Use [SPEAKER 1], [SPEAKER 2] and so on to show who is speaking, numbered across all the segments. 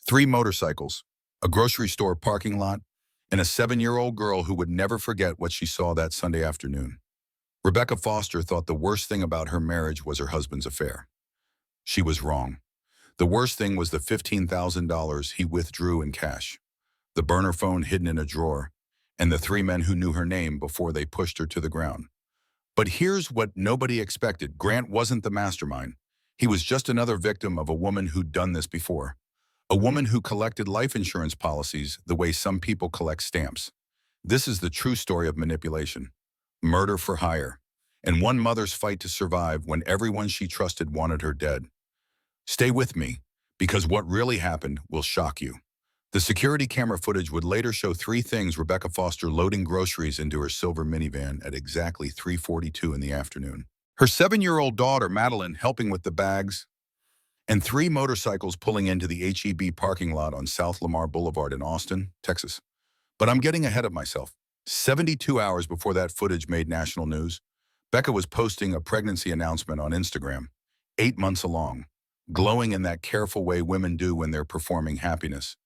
[SPEAKER 1] Three motorcycles, a grocery store parking lot, and a 7-year-old girl who would never forget what she saw that Sunday afternoon. Rebecca Foster thought the worst thing about her marriage was her husband's affair. She was wrong. The worst thing was the $15,000 he withdrew in cash, the burner phone hidden in a drawer, and the three men who knew her name before they pushed her to the ground. But here's what nobody expected. Grant wasn't the mastermind. He was just another victim of a woman who'd done this before. A woman who collected life insurance policies the way some people collect stamps. This is the true story of manipulation, murder for hire, and one mother's fight to survive when everyone she trusted wanted her dead. Stay with me, because what really happened will shock you. The security camera footage would later show three things: Rebecca Foster loading groceries into her silver minivan at exactly 3:42 in the afternoon, her 7-year-old daughter Madeline helping with the bags, and three motorcycles pulling into the H-E-B parking lot on South Lamar Boulevard in Austin, Texas. But I'm getting ahead of myself. 72 hours before that footage made national news, Becca was posting a pregnancy announcement on Instagram, 8 months along, glowing in that careful way women do when they're performing happiness.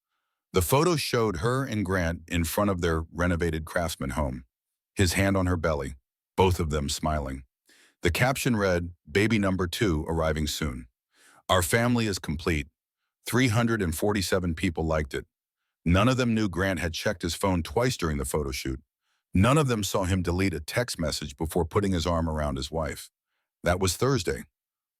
[SPEAKER 1] The photo showed her and Grant in front of their renovated Craftsman home, his hand on her belly, both of them smiling. The caption read, "Baby number 2 arriving soon. Our family is complete." 347 people liked it. None of them knew Grant had checked his phone twice during the photo shoot. None of them saw him delete a text message before putting his arm around his wife. That was Thursday.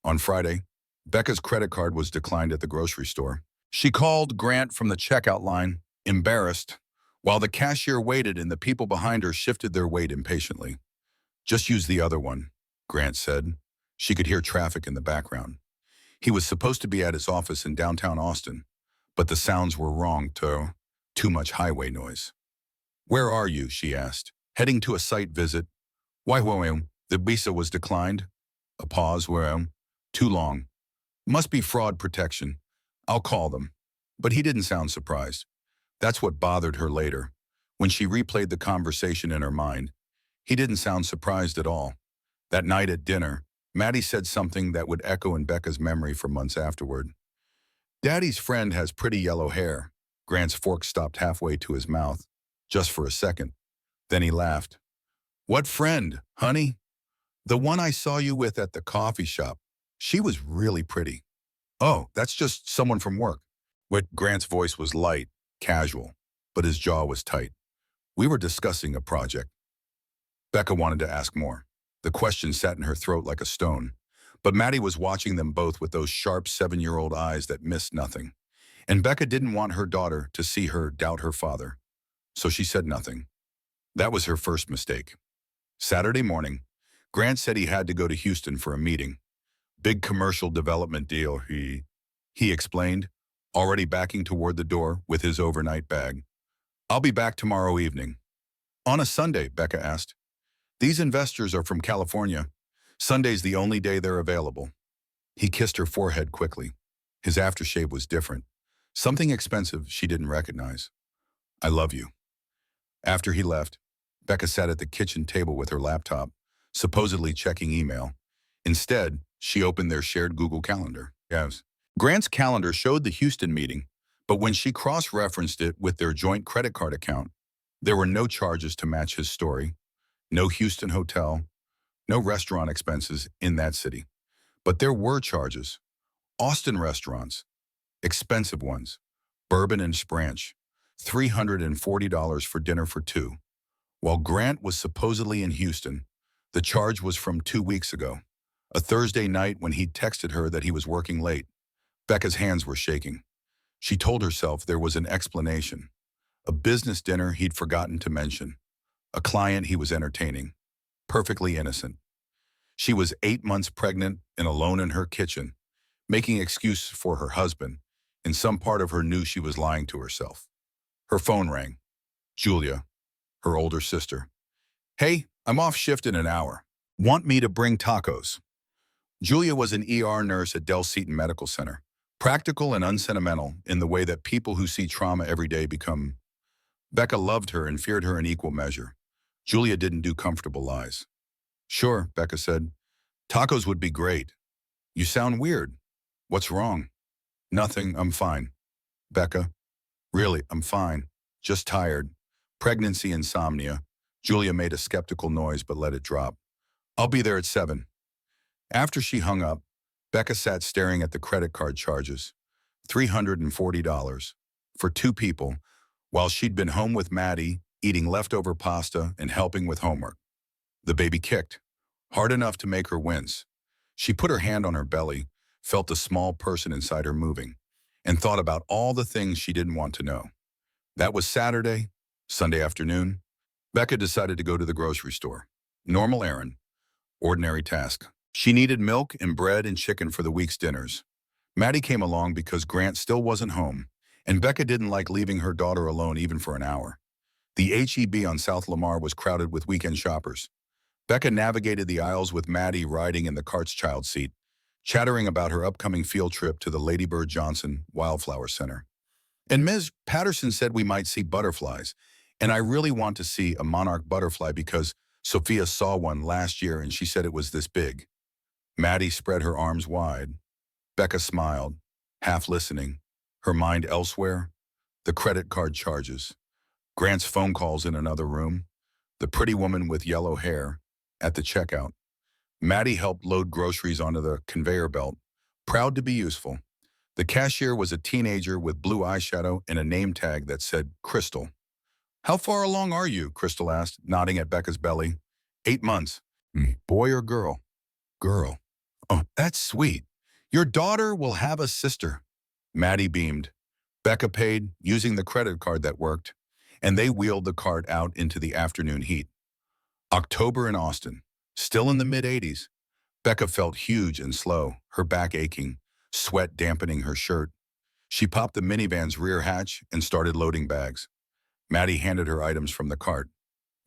[SPEAKER 1] On Friday, Becca's credit card was declined at the grocery store. She called Grant from the checkout line, embarrassed, while the cashier waited and the people behind her shifted their weight impatiently. "Just use the other one," Grant said. She could hear traffic in the background. He was supposed to be at his office in downtown Austin, but the sounds were wrong too much highway noise. "Where are you?" she asked. "Heading to a site visit." "Why, the visa was declined." A pause. "Too long. Must be fraud protection. I'll call them." But he didn't sound surprised. That's what bothered her later. When she replayed the conversation in her mind, he didn't sound surprised at all. That night at dinner, Maddie said something that would echo in Becca's memory for months afterward. "Daddy's friend has pretty yellow hair." Grant's fork stopped halfway to his mouth, just for a second. Then he laughed. "What friend, honey?" "The one I saw you with at the coffee shop. She was really pretty." "Oh, that's just someone from work." Grant's voice was light, casual, but his jaw was tight. "We were discussing a project." Becca wanted to ask more. The question sat in her throat like a stone. But Maddie was watching them both with those sharp 7-year-old eyes that missed nothing. And Becca didn't want her daughter to see her doubt her father. So she said nothing. That was her first mistake. Saturday morning, Grant said he had to go to Houston for a meeting. "Big commercial development deal, he explained, already backing toward the door with his overnight bag. "I'll be back tomorrow evening." "On a Sunday?" Becca asked. "These investors are from California. Sunday's the only day they're available." He kissed her forehead quickly. His aftershave was different. Something expensive she didn't recognize. "I love you." After he left, Becca sat at the kitchen table with her laptop, supposedly checking email. Instead, she opened their shared Google Calendar. Yes. Grant's calendar showed the Houston meeting, but when she cross-referenced it with their joint credit card account, there were no charges to match his story, no Houston hotel, no restaurant expenses in that city. But there were charges. Austin restaurants, expensive ones, Bourbon and Branch, $340 for dinner for two. While Grant was supposedly in Houston, the charge was from 2 weeks ago, a Thursday night when he'd texted her that he was working late. Becca's hands were shaking. She told herself there was an explanation. A business dinner he'd forgotten to mention. A client he was entertaining. Perfectly innocent. She was 8 months pregnant and alone in her kitchen, making excuse for her husband. In some part of her knew she was lying to herself. Her phone rang. Julia, her older sister. "Hey, I'm off shift in an hour. Want me to bring tacos?" Julia was an ER nurse at Del Seaton Medical Center, practical and unsentimental in the way that people who see trauma every day become. Becca loved her and feared her in equal measure. Julia didn't do comfortable lies. "Sure," Becca said. "Tacos would be great." "You sound weird." "What's wrong?" "Nothing, I'm fine." Becca, really, I'm fine. Just tired. Pregnancy insomnia. Julia made a skeptical noise but let it drop. I'll be there at 7. After she hung up, Becca sat staring at the credit card charges. $340 for 2 people, while she'd been home with Maddie, eating leftover pasta and helping with homework. The baby kicked, hard enough to make her wince. She put her hand on her belly, felt the small person inside her moving, and thought about all the things she didn't want to know. That was Saturday. Sunday afternoon, Becca decided to go to the grocery store. Normal errand, ordinary task. She needed milk and bread and chicken for the week's dinners. Maddie came along because Grant still wasn't home, and Becca didn't like leaving her daughter alone even for an hour. The H-E-B on South Lamar was crowded with weekend shoppers. Becca navigated the aisles with Maddie riding in the cart's child seat, chattering about her upcoming field trip to the Lady Bird Johnson Wildflower Center. And Ms. Patterson said we might see butterflies, and I really want to see a monarch butterfly because Sophia saw one last year and she said it was this big. Maddie spread her arms wide. Becca smiled, half listening, her mind elsewhere. The credit card charges, Grant's phone calls in another room, the pretty woman with yellow hair at the checkout. Maddie helped load groceries onto the conveyor belt, proud to be useful. The cashier was a teenager with blue eyeshadow and a name tag that said Crystal. How far along are you? Crystal asked, nodding at Becca's belly. 8 months. Boy or girl? Girl. Oh, that's sweet. Your daughter will have a sister. Maddie beamed. Becca paid, using the credit card that worked, and they wheeled the cart out into the afternoon heat. October in Austin, still in the mid-80s. Becca felt huge and slow, her back aching, sweat dampening her shirt. She popped the minivan's rear hatch and started loading bags. Maddie handed her items from the cart.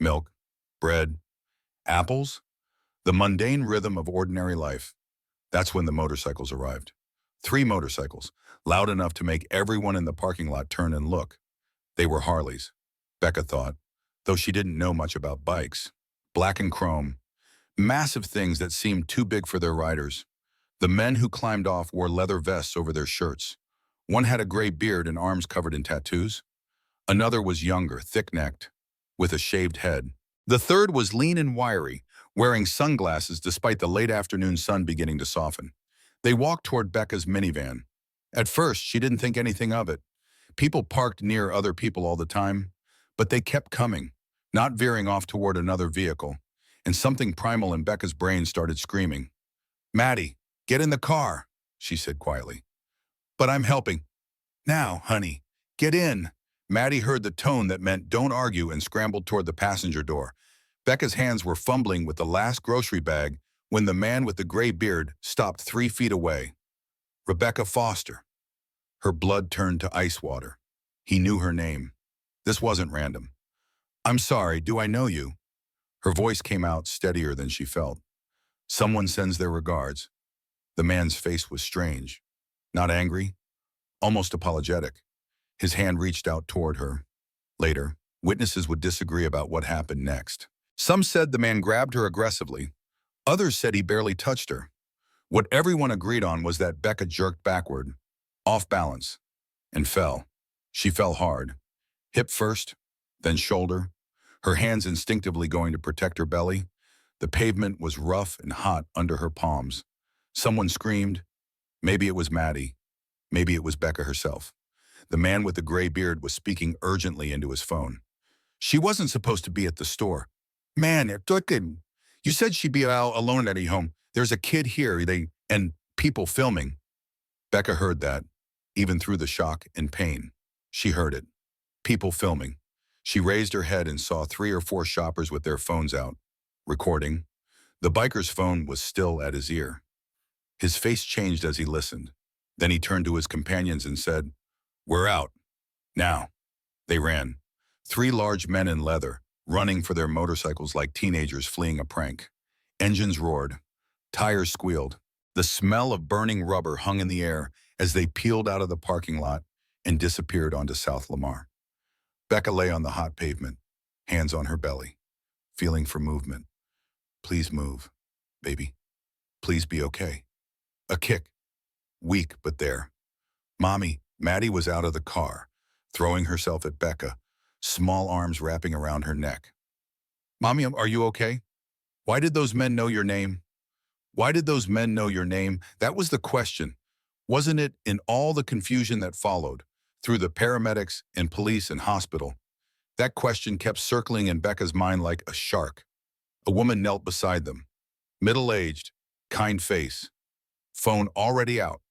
[SPEAKER 1] Milk, bread, apples, the mundane rhythm of ordinary life. That's when the motorcycles arrived. 3 motorcycles, loud enough to make everyone in the parking lot turn and look. They were Harleys, Becca thought, though she didn't know much about bikes. Black and chrome, massive things that seemed too big for their riders. The men who climbed off wore leather vests over their shirts. One had a gray beard and arms covered in tattoos. Another was younger, thick-necked, with a shaved head. The third was lean and wiry, wearing sunglasses despite the late afternoon sun beginning to soften. They walked toward Becca's minivan. At first, she didn't think anything of it. People parked near other people all the time, but they kept coming, not veering off toward another vehicle, and something primal in Becca's brain started screaming. Maddie, get in the car, she said quietly. But I'm helping. Now, honey, get in. Maddie heard the tone that meant don't argue and scrambled toward the passenger door. Becca's hands were fumbling with the last grocery bag when the man with the gray beard stopped 3 feet away. Rebecca Foster. Her blood turned to ice water. He knew her name. This wasn't random. I'm sorry, do I know you? Her voice came out steadier than she felt. Someone sends their regards. The man's face was strange. Not angry, almost apologetic. His hand reached out toward her. Later, witnesses would disagree about what happened next. Some said the man grabbed her aggressively. Others said he barely touched her. What everyone agreed on was that Becca jerked backward, off balance, and fell. She fell hard. Hip first, then shoulder, her hands instinctively going to protect her belly. The pavement was rough and hot under her palms. Someone screamed. Maybe it was Maddie. Maybe it was Becca herself. The man with the gray beard was speaking urgently into his phone. She wasn't supposed to be at the store. Man, you said she'd be out alone at her home. There's a kid here, and people filming. Becca heard that, even through the shock and pain. She heard it. People filming. She raised her head and saw 3 or 4 shoppers with their phones out, recording. The biker's phone was still at his ear. His face changed as he listened. Then he turned to his companions and said, "We're out. Now." They ran. 3 large men in leather, running for their motorcycles like teenagers fleeing a prank. Engines roared. Tires squealed. The smell of burning rubber hung in the air as they peeled out of the parking lot and disappeared onto South Lamar. Becca lay on the hot pavement, hands on her belly, feeling for movement. Please move, baby. Please be okay. A kick. Weak, but there. Mommy, Maddie was out of the car, throwing herself at Becca, small arms wrapping around her neck. Mommy, are you okay? Why did those men know your name? Why did those men know your name? That was the question, wasn't it, in all the confusion that followed, through the paramedics and police and hospital? That question kept circling in Becca's mind like a shark. A woman knelt beside them, middle-aged, kind face, phone already out.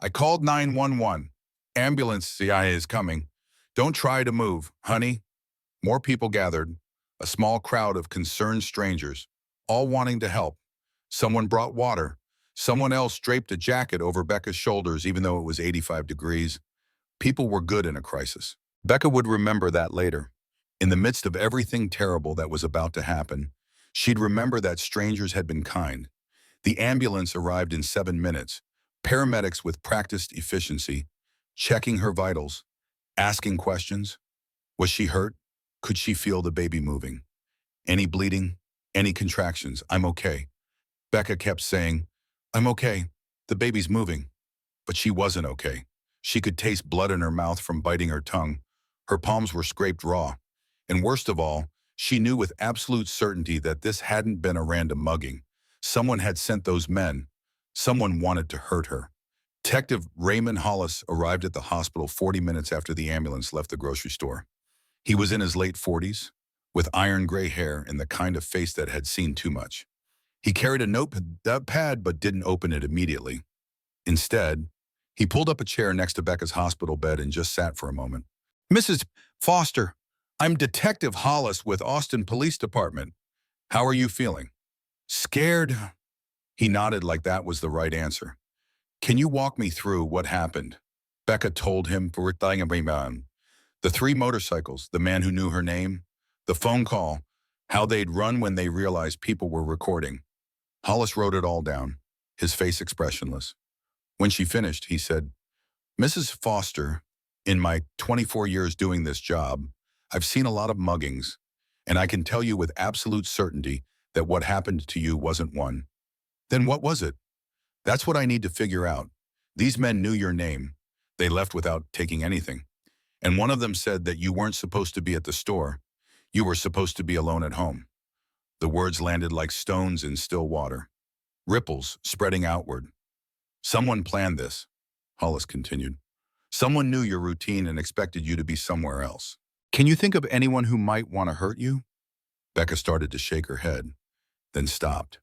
[SPEAKER 1] I called 911. Ambulance, CIA is coming. Don't try to move, honey. More people gathered, a small crowd of concerned strangers, all wanting to help. Someone brought water. Someone else draped a jacket over Becca's shoulders even though it was 85 degrees. People were good in a crisis. Becca would remember that later. In the midst of everything terrible that was about to happen, she'd remember that strangers had been kind. The ambulance arrived in 7 minutes, paramedics with practiced efficiency, checking her vitals, asking questions. Was she hurt? Could she feel the baby moving? Any bleeding? Any contractions? I'm okay. Becca kept saying, I'm okay. The baby's moving. But she wasn't okay. She could taste blood in her mouth from biting her tongue. Her palms were scraped raw. And worst of all, she knew with absolute certainty that this hadn't been a random mugging. Someone had sent those men. Someone wanted to hurt her. Detective Raymond Hollis arrived at the hospital 40 minutes after the ambulance left the grocery store. He was in his late 40s, with iron gray hair and the kind of face that had seen too much. He carried a notepad but didn't open it immediately. Instead, he pulled up a chair next to Becca's hospital bed and just sat for a moment. Mrs. Foster, I'm Detective Hollis with Austin Police Department. How are you feeling? Scared? He nodded like that was the right answer. Can you walk me through what happened? Becca told him for the 3 motorcycles, the man who knew her name, the phone call, how they'd run when they realized people were recording. Hollis wrote it all down, his face expressionless. When she finished, he said, Mrs. Foster, in my 24 years doing this job, I've seen a lot of muggings, and I can tell you with absolute certainty that what happened to you wasn't one. Then what was it? That's what I need to figure out. These men knew your name. They left without taking anything. And one of them said that you weren't supposed to be at the store. You were supposed to be alone at home. The words landed like stones in still water, ripples spreading outward. Someone planned this, Hollis continued. Someone knew your routine and expected you to be somewhere else. Can you think of anyone who might want to hurt you? Becca started to shake her head, then stopped.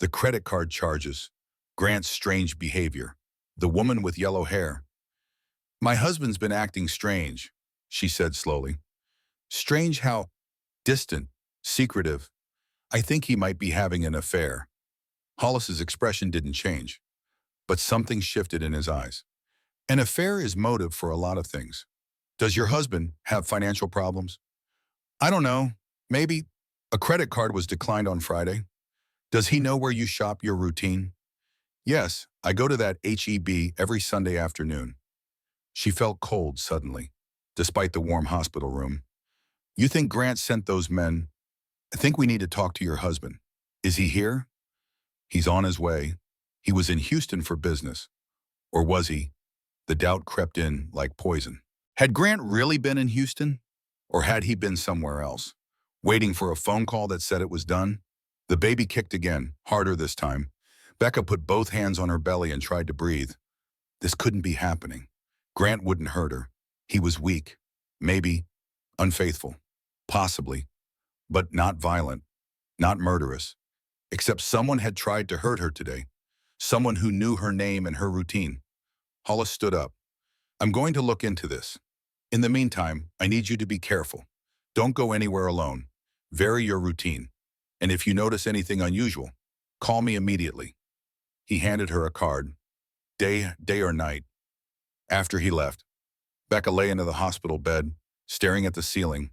[SPEAKER 1] The credit card charges, Grant's strange behavior, the woman with yellow hair. My husband's been acting strange, she said slowly. Strange how distant, secretive. I think he might be having an affair. Hollis's expression didn't change, but something shifted in his eyes. An affair is motive for a lot of things. Does your husband have financial problems? I don't know. Maybe. A credit card was declined on Friday. Does he know where you shop, your routine? Yes, I go to that HEB every Sunday afternoon. She felt cold suddenly, despite the warm hospital room. You think Grant sent those men? I think we need to talk to your husband. Is he here? He's on his way. He was in Houston for business. Or was he? The doubt crept in like poison. Had Grant really been in Houston? Or had he been somewhere else, waiting for a phone call that said it was done? The baby kicked again, harder this time. Becca put both hands on her belly and tried to breathe. This couldn't be happening. Grant wouldn't hurt her. He was weak. Maybe. Unfaithful. Possibly. But not violent. Not murderous. Except someone had tried to hurt her today. Someone who knew her name and her routine. Hollis stood up. I'm going to look into this. In the meantime, I need you to be careful. Don't go anywhere alone. Vary your routine. And if you notice anything unusual, call me immediately. He handed her a card. Day or night. After he left, Becca lay into the hospital bed, staring at the ceiling.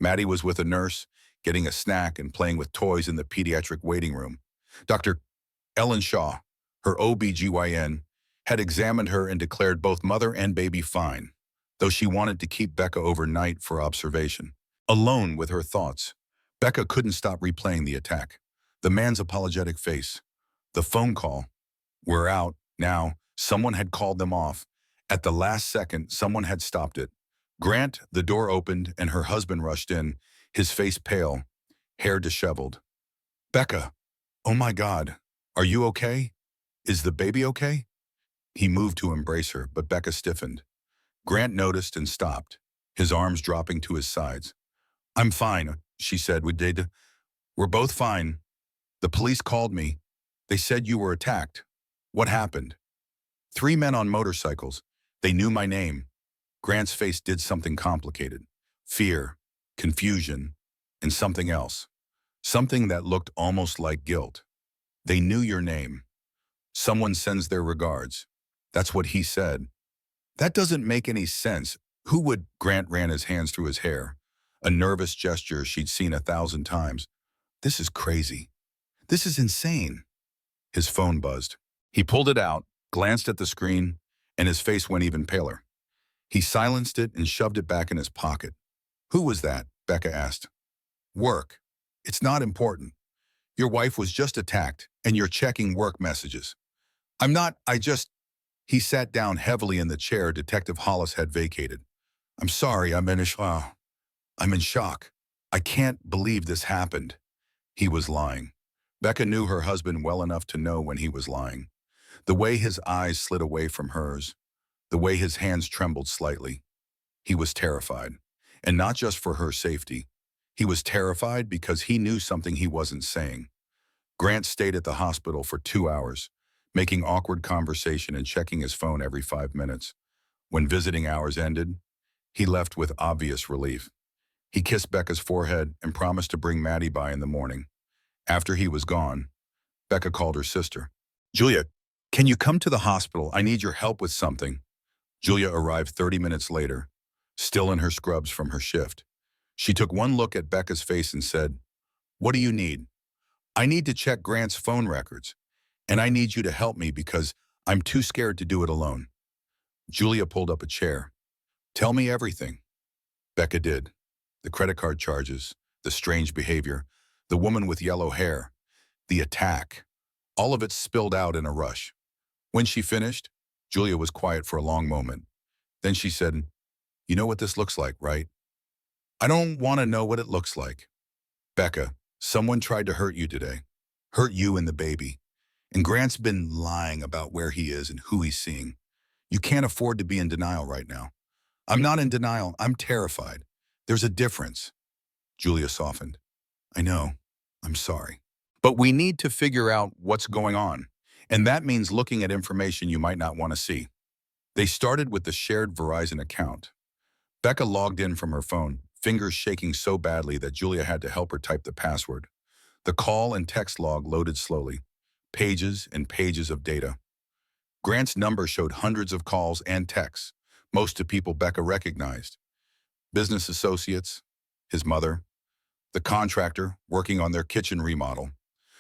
[SPEAKER 1] Maddie was with a nurse, getting a snack and playing with toys in the pediatric waiting room. Dr. Ellen Shaw, her OB-GYN, had examined her and declared both mother and baby fine, though she wanted to keep Becca overnight for observation. Alone with her thoughts, Becca couldn't stop replaying the attack. The man's apologetic face. The phone call. We're out, now. Someone had called them off. At the last second, someone had stopped it. Grant, the door opened, and her husband rushed in, his face pale, hair disheveled. Becca, oh my God, are you okay? Is the baby okay? He moved to embrace her, but Becca stiffened. Grant noticed and stopped, his arms dropping to his sides. I'm fine, she said. We're both fine. The police called me. They said you were attacked. What happened? Three men on motorcycles. They knew my name. Grant's face did something complicated. Fear, confusion, and something else. Something that looked almost like guilt. They knew your name. Someone sends their regards. That's what he said. That doesn't make any sense. Who would? Grant ran his hands through his hair. A nervous gesture she'd seen 1,000 times. This is crazy. This is insane. His phone buzzed. He pulled it out, glanced at the screen, and his face went even paler. He silenced it and shoved it back in his pocket. Who was that? Becca asked. Work. It's not important. Your wife was just attacked, and you're checking work messages. I'm not, He sat down heavily in the chair Detective Hollis had vacated. I'm sorry, I'm in shock. I can't believe this happened. He was lying. Becca knew her husband well enough to know when he was lying. The way his eyes slid away from hers, the way his hands trembled slightly. He was terrified, and not just for her safety. He was terrified because he knew something he wasn't saying. Grant stayed at the hospital for 2 hours, making awkward conversation and checking his phone every 5 minutes. When visiting hours ended, he left with obvious relief. He kissed Becca's forehead and promised to bring Maddie by in the morning. After he was gone, Becca called her sister. Julia, can you come to the hospital? I need your help with something. Julia arrived 30 minutes later, still in her scrubs from her shift. She took one look at Becca's face and said, What do you need? I need to check Grant's phone records, and I need you to help me because I'm too scared to do it alone. Julia pulled up a chair. Tell me everything. Becca did. The credit card charges, the strange behavior, the woman with yellow hair, the attack. All of it spilled out in a rush. When she finished, Julia was quiet for a long moment. Then she said, You know what this looks like, right? I don't want to know what it looks like. Becca, someone tried to hurt you today. Hurt you and the baby. And Grant's been lying about where he is and who he's seeing. You can't afford to be in denial right now. I'm not in denial. I'm terrified. There's a difference. Julia softened. I know. I'm sorry. But we need to figure out what's going on. And that means looking at information you might not want to see. They started with the shared Verizon account. Becca logged in from her phone, fingers shaking so badly that Julia had to help her type the password. The call and text log loaded slowly. Pages and pages of data. Grant's number showed hundreds of calls and texts, most to people Becca recognized. Business associates, his mother, the contractor working on their kitchen remodel.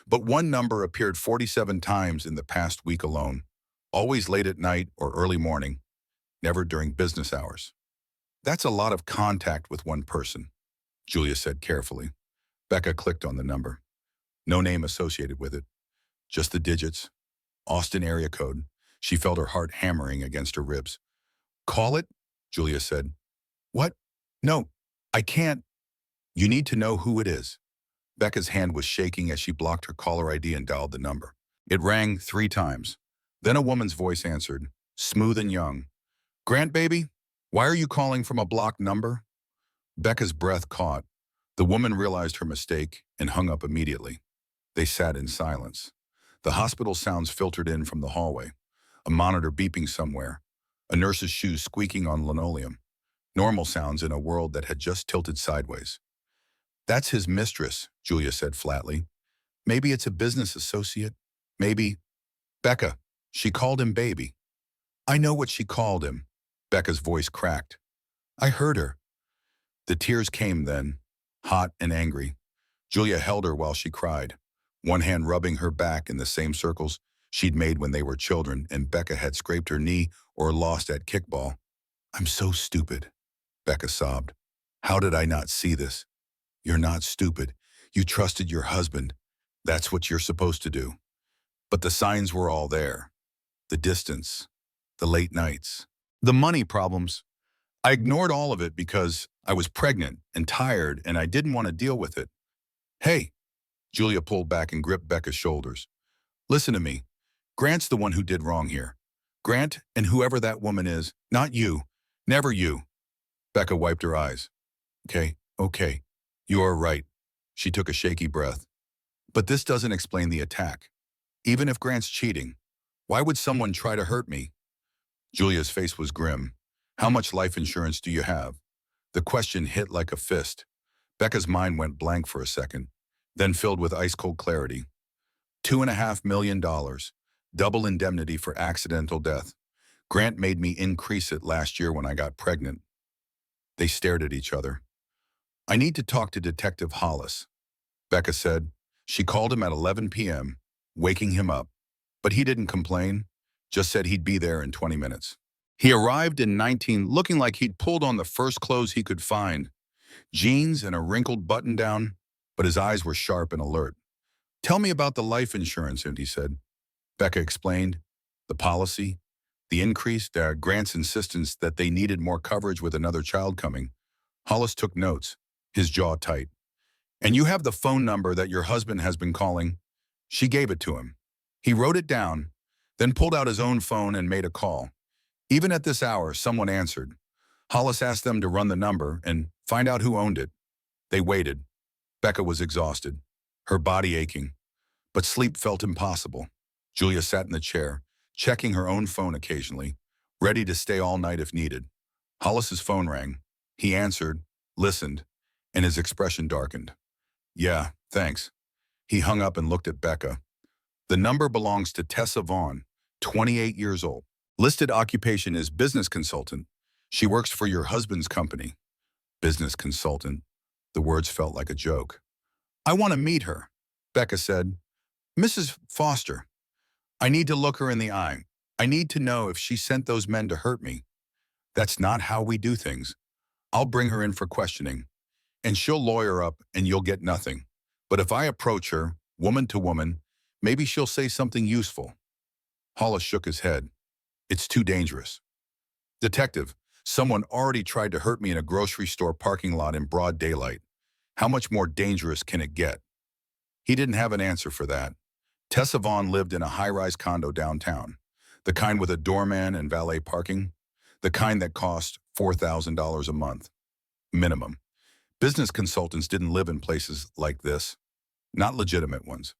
[SPEAKER 1] But one number appeared 47 times in the past week alone, always late at night or early morning, never during business hours. That's a lot of contact with one person, Julia said carefully. Becca clicked on the number. No name associated with it, just the digits, Austin area code. She felt her heart hammering against her ribs. Call it? Julia said. What? No, I can't. You need to know who it is. Becca's hand was shaking as she blocked her caller ID and dialed the number. It rang 3 times. Then a woman's voice answered, smooth and young. Grant, baby, why are you calling from a blocked number? Becca's breath caught. The woman realized her mistake and hung up immediately. They sat in silence. The hospital sounds filtered in from the hallway. A monitor beeping somewhere. A nurse's shoes squeaking on linoleum. Normal sounds in a world that had just tilted sideways. That's his mistress, Julia said flatly. Maybe it's a business associate. Maybe. Becca, she called him baby. I know what she called him. Becca's voice cracked. I heard her. The tears came then, hot and angry. Julia held her while she cried, one hand rubbing her back in the same circles she'd made when they were children and Becca had scraped her knee or lost at kickball. I'm so stupid, Becca sobbed. How did I not see this? You're not stupid. You trusted your husband. That's what you're supposed to do. But the signs were all there. The distance, the late nights, The money problems. I ignored all of it because I was pregnant and tired and I didn't want to deal with it. Hey, Julia pulled back and gripped Becca's shoulders. Listen to me. Grant's the one who did wrong here. Grant and whoever that woman is, not you. Never you. Becca wiped her eyes. Okay. You are right. She took a shaky breath. But this doesn't explain the attack. Even if Grant's cheating, why would someone try to hurt me? Julia's face was grim. How much life insurance do you have? The question hit like a fist. Becca's mind went blank for a second, then filled with ice-cold clarity. $2.5 million, double indemnity for accidental death. Grant made me increase it last year when I got pregnant. They stared at each other. I need to talk to Detective Hollis, Becca said. She called him at 11 p.m., waking him up. But he didn't complain, just said he'd be there in 20 minutes. He arrived in 19 looking like he'd pulled on the first clothes he could find, jeans and a wrinkled button-down, but his eyes were sharp and alert. Tell me about the life insurance, he said. Becca explained. The policy, the increase, Grant's insistence that they needed more coverage with another child coming. Hollis took notes, his jaw tight. And you have the phone number that your husband has been calling? She gave it to him. He wrote it down, then pulled out his own phone and made a call. Even at this hour, someone answered. Hollis asked them to run the number and find out who owned it. They waited. Becca was exhausted, her body aching, but sleep felt impossible. Julia sat in the chair, checking her own phone occasionally, ready to stay all night if needed. Hollis's phone rang. He answered, listened, and his expression darkened. Yeah, thanks. He hung up and looked at Becca. The number belongs to Tessa Vaughn, 28 years old. Listed occupation is business consultant. She works for your husband's company. Business consultant. The words felt like a joke. I want to meet her, Becca said. Mrs. Foster. I need to look her in the eye. I need to know if she sent those men to hurt me. That's not how we do things. I'll bring her in for questioning, and she'll lawyer up and you'll get nothing. But if I approach her, woman to woman, maybe she'll say something useful. Hollis shook his head. It's too dangerous. Detective, someone already tried to hurt me in a grocery store parking lot in broad daylight. How much more dangerous can it get? He didn't have an answer for that. Tessa Vaughn lived in a high-rise condo downtown, the kind with a doorman and valet parking, the kind that cost $4,000 a month, minimum. Business consultants didn't live in places like this, not legitimate ones.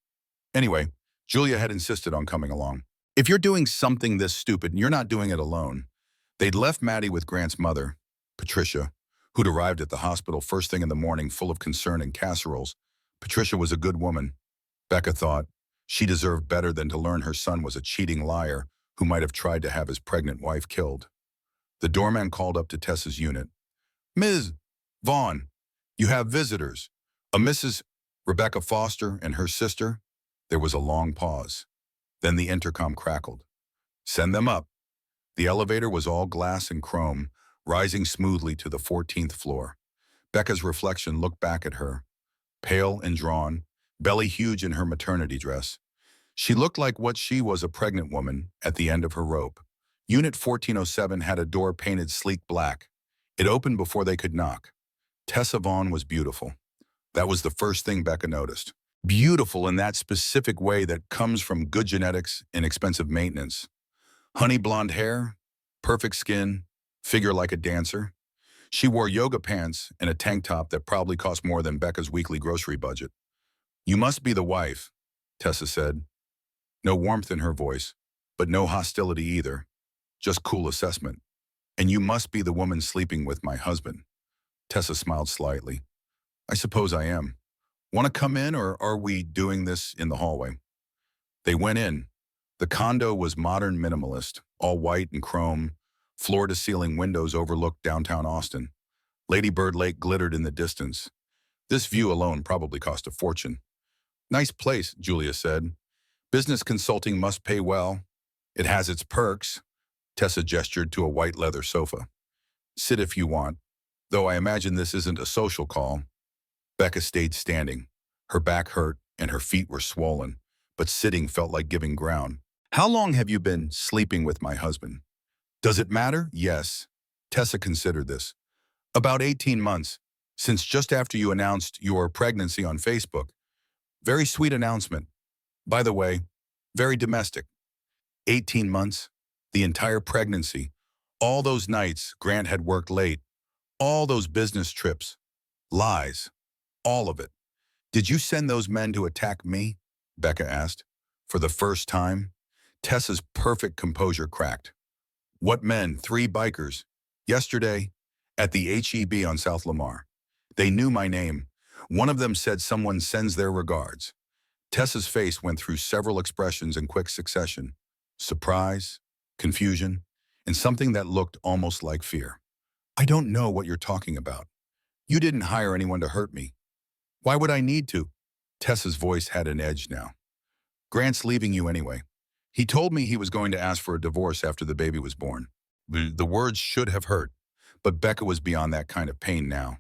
[SPEAKER 1] Anyway, Julia had insisted on coming along. If you're doing something this stupid, you're not doing it alone. They'd left Maddie with Grant's mother, Patricia, who'd arrived at the hospital first thing in the morning full of concern and casseroles. Patricia was a good woman. Becca thought she deserved better than to learn her son was a cheating liar who might have tried to have his pregnant wife killed. The doorman called up to Tessa's unit. Ms. Vaughn, you have visitors. A Mrs. Rebecca Foster and her sister. There was a long pause. Then the intercom crackled. Send them up. The elevator was all glass and chrome, rising smoothly to the 14th floor. Becca's reflection looked back at her, pale and drawn, belly huge in her maternity dress. She looked like what she was, a pregnant woman at the end of her rope. Unit 1407 had a door painted sleek black. It opened before they could knock. Tessa Vaughn was beautiful. That was the first thing Becca noticed. Beautiful in that specific way that comes from good genetics and expensive maintenance. Honey blonde hair, perfect skin, figure like a dancer. She wore yoga pants and a tank top that probably cost more than Becca's weekly grocery budget. You must be the wife, Tessa said. No warmth in her voice, but no hostility either. Just cool assessment. And you must be the woman sleeping with my husband. Tessa smiled slightly. I suppose I am. Want to come in, or are we doing this in the hallway? They went in. The condo was modern minimalist, all white and chrome. Floor-to-ceiling windows overlooked downtown Austin. Lady Bird Lake glittered in the distance. This view alone probably cost a fortune. Nice place, Julia said. Business consulting must pay well. It has its perks. Tessa gestured to a white leather sofa. Sit if you want, though I imagine this isn't a social call. Becca stayed standing. Her back hurt and her feet were swollen, but sitting felt like giving ground. How long have you been sleeping with my husband? Does it matter? Yes. Tessa considered this. About 18 months, since just after you announced your pregnancy on Facebook. Very sweet announcement. By the way, very domestic. 18 months, the entire pregnancy, all those nights Grant had worked late, all those business trips, lies, all of it. Did you send those men to attack me? Becca asked. For the first time, Tessa's perfect composure cracked. What men? 3 bikers. Yesterday, at the HEB on South Lamar. They knew my name. One of them said someone sends their regards. Tessa's face went through several expressions in quick succession. Surprise, confusion, and something that looked almost like fear. I don't know what you're talking about. You didn't hire anyone to hurt me. Why would I need to? Tessa's voice had an edge now. Grant's leaving you anyway. He told me he was going to ask for a divorce after the baby was born. The words should have hurt, but Becca was beyond that kind of pain now.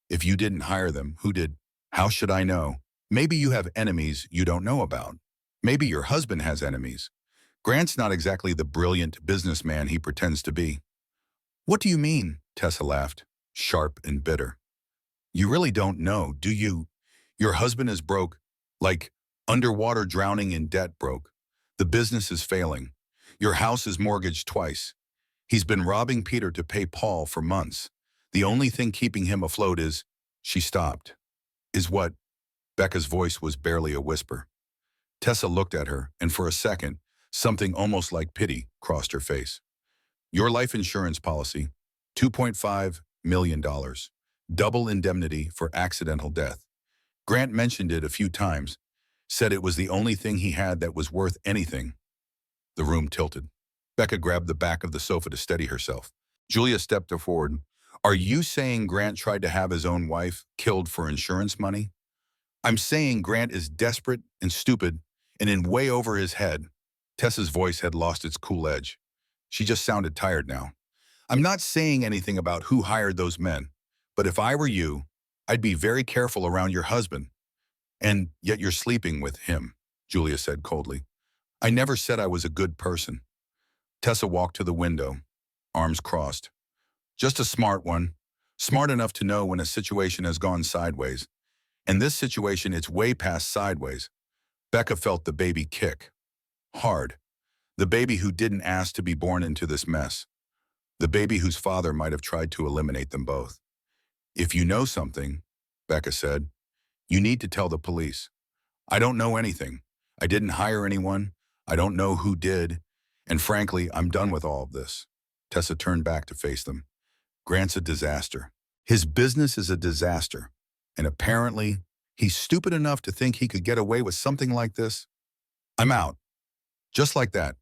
[SPEAKER 1] If you didn't hire them, who did? How should I know? Maybe you have enemies you don't know about. Maybe your husband has enemies. Grant's not exactly the brilliant businessman he pretends to be. What do you mean? Tessa laughed, sharp and bitter. You really don't know, do you? Your husband is broke, like underwater drowning in debt broke. The business is failing. Your house is mortgaged twice. He's been robbing Peter to pay Paul for months. The only thing keeping him afloat is, she stopped. Is what? Becca's voice was barely a whisper. Tessa looked at her, and for a second, something almost like pity crossed her face. Your life insurance policy, $2.5 million, double indemnity for accidental death. Grant mentioned it a few times, said it was the only thing he had that was worth anything. The room tilted. Becca grabbed the back of the sofa to steady herself. Julia stepped forward. Are you saying Grant tried to have his own wife killed for insurance money? I'm saying Grant is desperate and stupid and in way over his head. Tessa's voice had lost its cool edge. She just sounded tired now. I'm not saying anything about who hired those men, but if I were you, I'd be very careful around your husband. And yet you're sleeping with him, Julia said coldly. I never said I was a good person. Tessa walked to the window, arms crossed. Just a smart one, smart enough to know when a situation has gone sideways. And this situation, it's way past sideways. Becca felt the baby kick. Hard. The baby who didn't ask to be born into this mess. The baby whose father might have tried to eliminate them both. If you know something, Becca said, you need to tell the police. I don't know anything. I didn't hire anyone. I don't know who did. And frankly, I'm done with all of this. Tessa turned back to face them. Grant's a disaster. His business is a disaster. And apparently, he's stupid enough to think he could get away with something like this. I'm out. Just like that.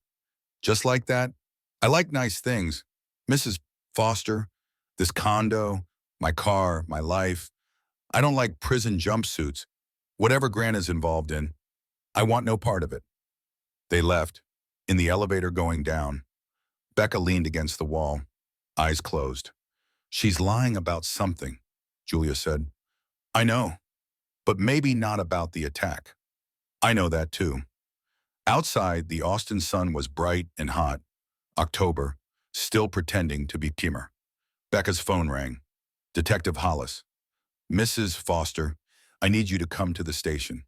[SPEAKER 1] Just like that. I like nice things. Mrs. Foster, this condo, my car, my life. I don't like prison jumpsuits. Whatever Grant is involved in, I want no part of it. They left, in the elevator going down. Becca leaned against the wall, eyes closed. She's lying about something, Julia said. I know, but maybe not about the attack. I know that too. Outside, the Austin sun was bright and hot. October, still pretending to be Kimmer. Becca's phone rang. Detective Hollis. Mrs. Foster, I need you to come to the station.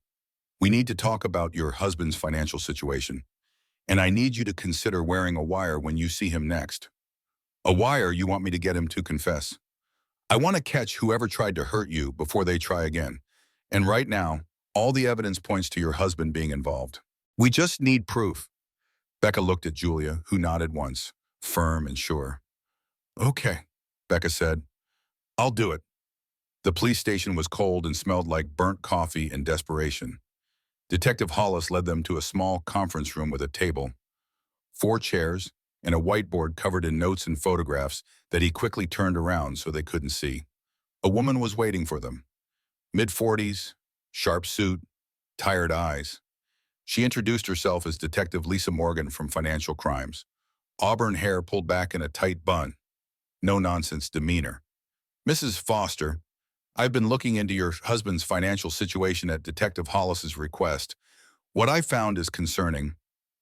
[SPEAKER 1] We need to talk about your husband's financial situation. And I need you to consider wearing a wire when you see him next. A wire you want me to get him to confess. I want to catch whoever tried to hurt you before they try again. And right now, all the evidence points to your husband being involved. We just need proof. Becca looked at Julia, who nodded once, firm and sure. Okay, Becca said. I'll do it. The police station was cold and smelled like burnt coffee and desperation. Detective Hollis led them to a small conference room with a table, 4 chairs, and a whiteboard covered in notes and photographs that he quickly turned around so they couldn't see. A woman was waiting for them. Mid-40s, sharp suit, tired eyes. She introduced herself as Detective Lisa Morgan from Financial Crimes. Auburn hair pulled back in a tight bun. No-nonsense demeanor. Mrs. Foster, I've been looking into your husband's financial situation at Detective Hollis's request. What I found is concerning.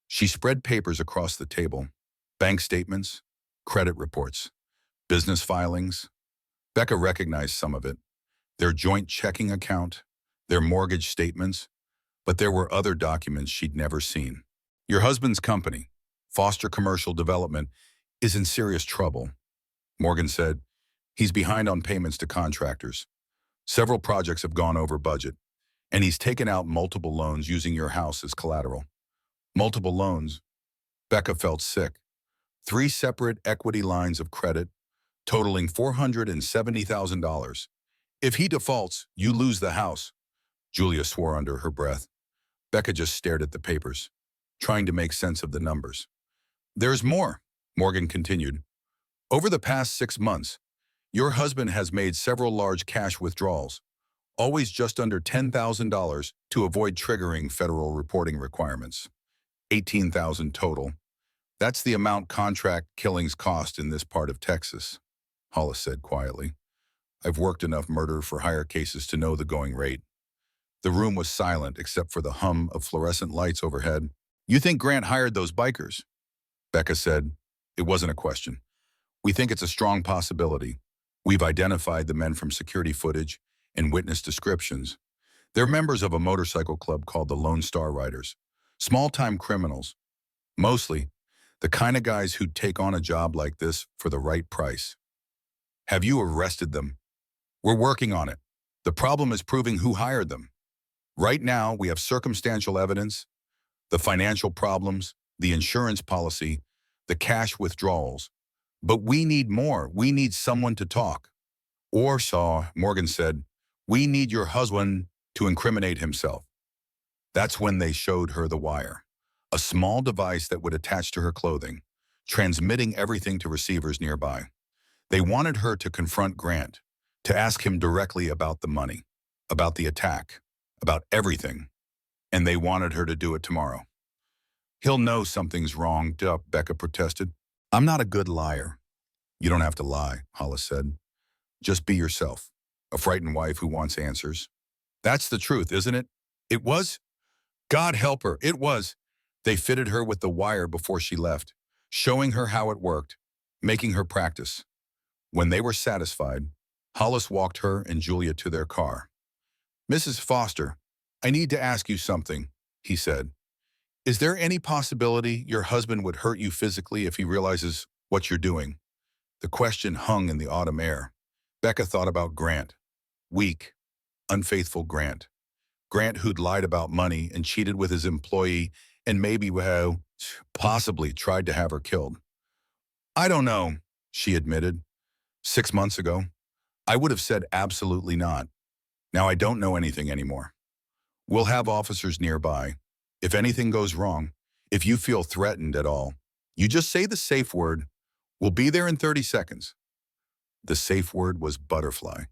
[SPEAKER 1] She spread papers across the table. Bank statements, credit reports, business filings. Becca recognized some of it, their joint checking account, their mortgage statements, but there were other documents she'd never seen. Your husband's company, Foster Commercial Development, is in serious trouble, Morgan said. He's behind on payments to contractors. Several projects have gone over budget, and he's taken out multiple loans using your house as collateral. Multiple loans. Becca felt sick. 3 separate equity lines of credit, totaling $470,000. If he defaults, you lose the house, Julia swore under her breath. Becca just stared at the papers, trying to make sense of the numbers. There's more, Morgan continued. Over the past 6 months, your husband has made several large cash withdrawals, always just under $10,000 to avoid triggering federal reporting requirements. 18,000 total. That's the amount contract killings cost in this part of Texas, Hollis said quietly. I've worked enough murder-for-hire cases to know the going rate. The room was silent except for the hum of fluorescent lights overhead. You think Grant hired those bikers? Becca said. It wasn't a question. We think it's a strong possibility. We've identified the men from security footage and witness descriptions. They're members of a motorcycle club called the Lone Star Riders. Small-time criminals. Mostly, the kind of guys who'd take on a job like this for the right price. Have you arrested them? We're working on it. The problem is proving who hired them. Right now, we have circumstantial evidence, the financial problems, the insurance policy, the cash withdrawals. But we need more. We need someone to talk. Or so, Morgan said, we need your husband to incriminate himself. That's when they showed her the wire, a small device that would attach to her clothing, transmitting everything to receivers nearby. They wanted her to confront Grant, to ask him directly about the money, about the attack, about everything, and they wanted her to do it tomorrow. He'll know something's wrong, Becca protested. I'm not a good liar. You don't have to lie, Hollis said. Just be yourself, a frightened wife who wants answers. That's the truth, isn't it? It was? God help her, it was. They fitted her with the wire before she left, showing her how it worked, making her practice. When they were satisfied, Hollis walked her and Julia to their car. Mrs. Foster, I need to ask you something, he said. Is there any possibility your husband would hurt you physically if he realizes what you're doing? The question hung in the autumn air. Becca thought about Grant. Weak, unfaithful Grant. Grant who'd lied about money and cheated with his employee and maybe, well, possibly tried to have her killed. I don't know, she admitted. 6 months ago, I would have said absolutely not. Now I don't know anything anymore. We'll have officers nearby. If anything goes wrong, if you feel threatened at all, you just say the safe word. We'll be there in 30 seconds. The safe word was butterfly.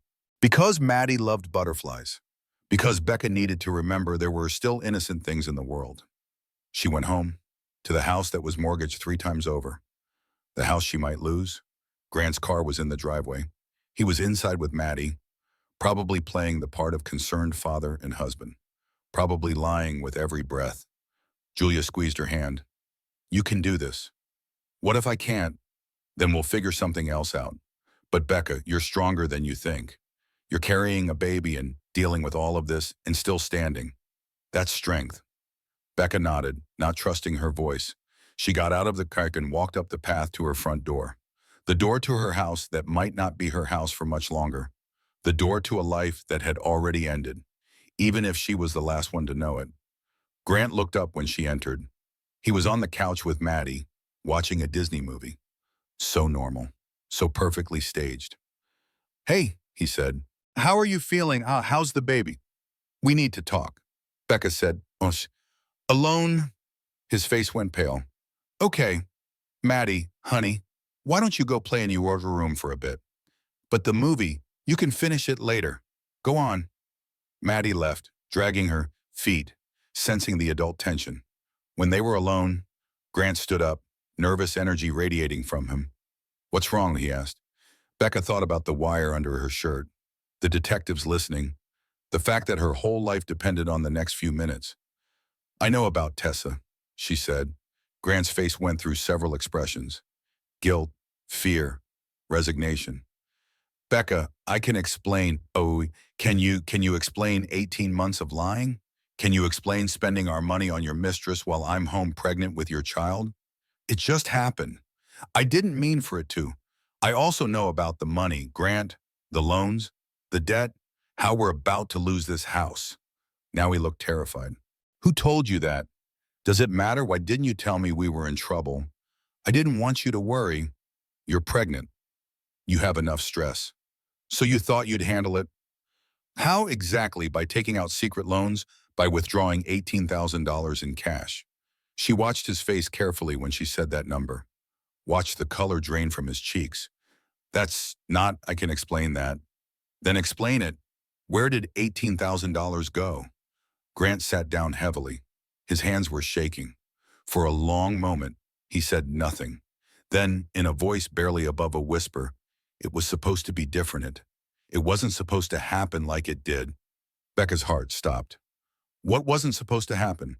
[SPEAKER 1] Because Maddie loved butterflies. Because Becca needed to remember there were still innocent things in the world. She went home, to the house that was mortgaged 3 times over. The house she might lose. Grant's car was in the driveway. He was inside with Maddie, probably playing the part of concerned father and husband, probably lying with every breath. Julia squeezed her hand. You can do this. What if I can't? Then we'll figure something else out. But Becca, you're stronger than you think. You're carrying a baby and dealing with all of this and still standing. That's strength. Becca nodded, not trusting her voice. She got out of the car and walked up the path to her front door. The door to her house that might not be her house for much longer. The door to a life that had already ended, even if she was the last one to know it. Grant looked up when she entered. He was on the couch with Maddie, watching a Disney movie. So normal, so perfectly staged. Hey, he said, how are you feeling? How's the baby? We need to talk. Becca said, alone? His face went pale. Okay, Maddie, honey, why don't you go play in your room for a bit? But the movie, you can finish it later. Go on. Maddie left, dragging her feet, sensing the adult tension. When they were alone, Grant stood up, nervous energy radiating from him. What's wrong? He asked. Becca thought about the wire under her shirt, the detectives listening, the fact that her whole life depended on the next few minutes. I know about Tessa, she said. Grant's face went through several expressions. Guilt, fear, resignation. Becca, I can explain. Oh, can you explain 18 months of lying? Can you explain spending our money on your mistress while I'm home pregnant with your child? It just happened. I didn't mean for it to. I also know about the money, Grant, the loans, the debt, how we're about to lose this house. Now he looked terrified. Who told you that? Does it matter? Why didn't you tell me we were in trouble? I didn't want you to worry. You're pregnant. You have enough stress. So you thought you'd handle it? How exactly? By taking out secret loans, by withdrawing $18,000 in cash. She watched his face carefully when she said that number. Watched the color drain from his cheeks. That's not, I can explain that. Then explain it. Where did $18,000 go? Grant sat down heavily. His hands were shaking. For a long moment, he said nothing. Then, in a voice barely above a whisper, it was supposed to be different. It wasn't supposed to happen like it did. Becca's heart stopped. What wasn't supposed to happen?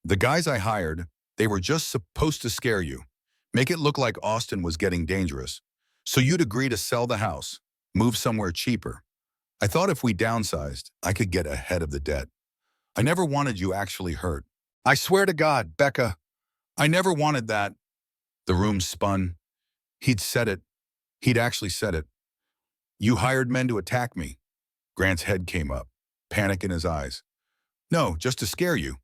[SPEAKER 1] The guys I hired, they were just supposed to scare you. Make it look like Austin was getting dangerous. So you'd agree to sell the house, move somewhere cheaper. I thought if we downsized, I could get ahead of the debt. I never wanted you actually hurt. I swear to God, Becca, I never wanted that. The room spun. He'd said it. He'd actually said it. You hired men to attack me. Grant's head came up, panic in his eyes. No, just to scare you.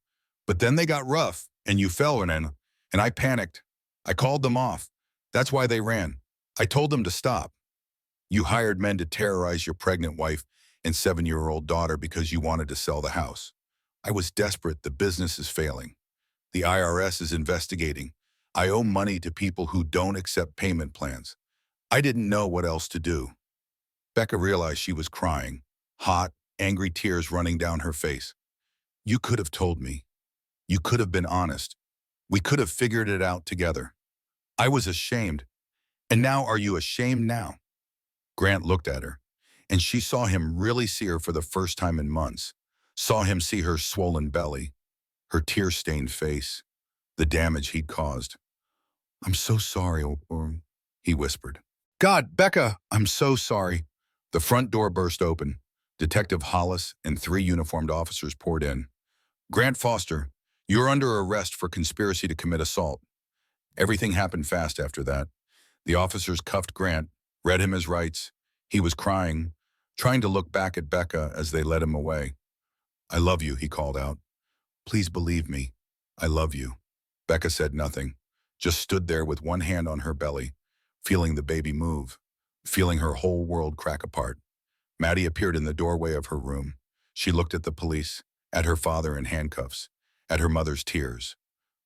[SPEAKER 1] But then they got rough, and you fell and I panicked. I called them off. That's why they ran. I told them to stop. You hired men to terrorize your pregnant wife and 7-year-old daughter because you wanted to sell the house. I was desperate. The business is failing. The IRS is investigating. I owe money to people who don't accept payment plans. I didn't know what else to do. Becca realized she was crying, hot, angry tears running down her face. You could have told me. You could have been honest. We could have figured it out together. I was ashamed. And now are you ashamed now? Grant looked at her, and she saw him really see her for the first time in months. Saw him see her swollen belly, her tear-stained face, the damage he'd caused. I'm so sorry, he whispered. God, Becca, I'm so sorry. The front door burst open. Detective Hollis and 3 uniformed officers poured in. Grant Foster, you're under arrest for conspiracy to commit assault. Everything happened fast after that. The officers cuffed Grant, read him his rights. He was crying, trying to look back at Becca as they led him away. I love you, he called out. Please believe me. I love you. Becca said nothing, just stood there with one hand on her belly, feeling the baby move, feeling her whole world crack apart. Maddie appeared in the doorway of her room. She looked at the police, at her father in handcuffs, at her mother's tears.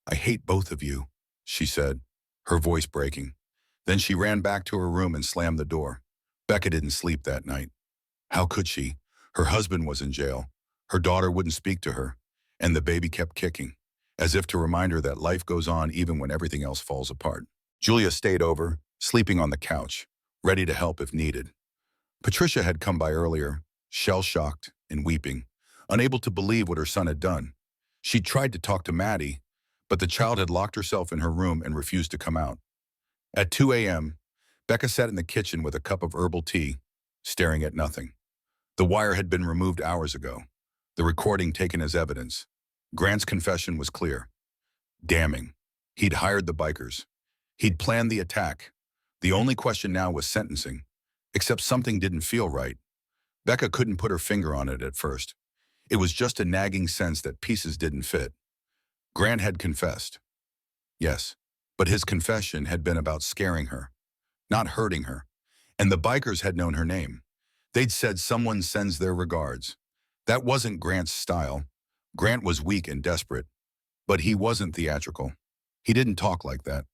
[SPEAKER 1] I hate both of you, she said, her voice breaking. Then she ran back to her room and slammed the door. Becca didn't sleep that night. How could she? Her husband was in jail. Her daughter wouldn't speak to her, and the baby kept kicking, as if to remind her that life goes on even when everything else falls apart. Julia stayed over, sleeping on the couch, ready to help if needed. Patricia had come by earlier, shell-shocked and weeping, unable to believe what her son had done. She'd tried to talk to Maddie, but the child had locked herself in her room and refused to come out. At 2 a.m., Becca sat in the kitchen with a cup of herbal tea, staring at nothing. The wire had been removed hours ago, the recording taken as evidence. Grant's confession was clear. Damning. He'd hired the bikers. He'd planned the attack. The only question now was sentencing, except something didn't feel right. Becca couldn't put her finger on it at first. It was just a nagging sense that pieces didn't fit. Grant had confessed. Yes, but his confession had been about scaring her, not hurting her. And the bikers had known her name. They'd said someone sends their regards. That wasn't Grant's style. Grant was weak and desperate, but he wasn't theatrical. He didn't talk like that.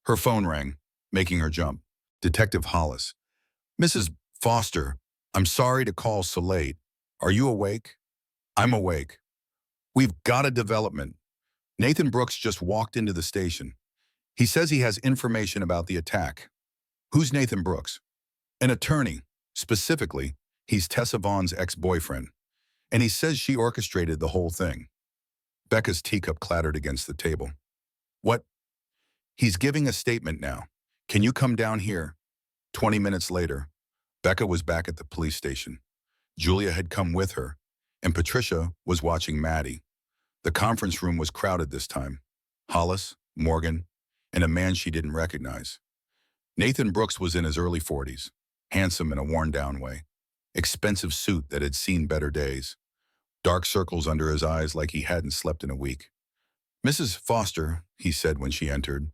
[SPEAKER 1] Her phone rang, making her jump. Detective Hollis. Mrs. Foster, I'm sorry to call so late. Are you awake? I'm awake. We've got a development. Nathan Brooks just walked into the station. He says he has information about the attack. Who's Nathan Brooks? An attorney. Specifically, he's Tessa Vaughn's ex-boyfriend. And he says she orchestrated the whole thing. Becca's teacup clattered against the table. What? He's giving a statement now. Can you come down here? 20 minutes later, Becca was back at the police station. Julia had come with her, and Patricia was watching Maddie. The conference room was crowded this time. Hollis, Morgan, and a man she didn't recognize. Nathan Brooks was in his early 40s, handsome in a worn-down way. Expensive suit that had seen better days. Dark circles under his eyes like he hadn't slept in a week. "Mrs. Foster," he said when she entered,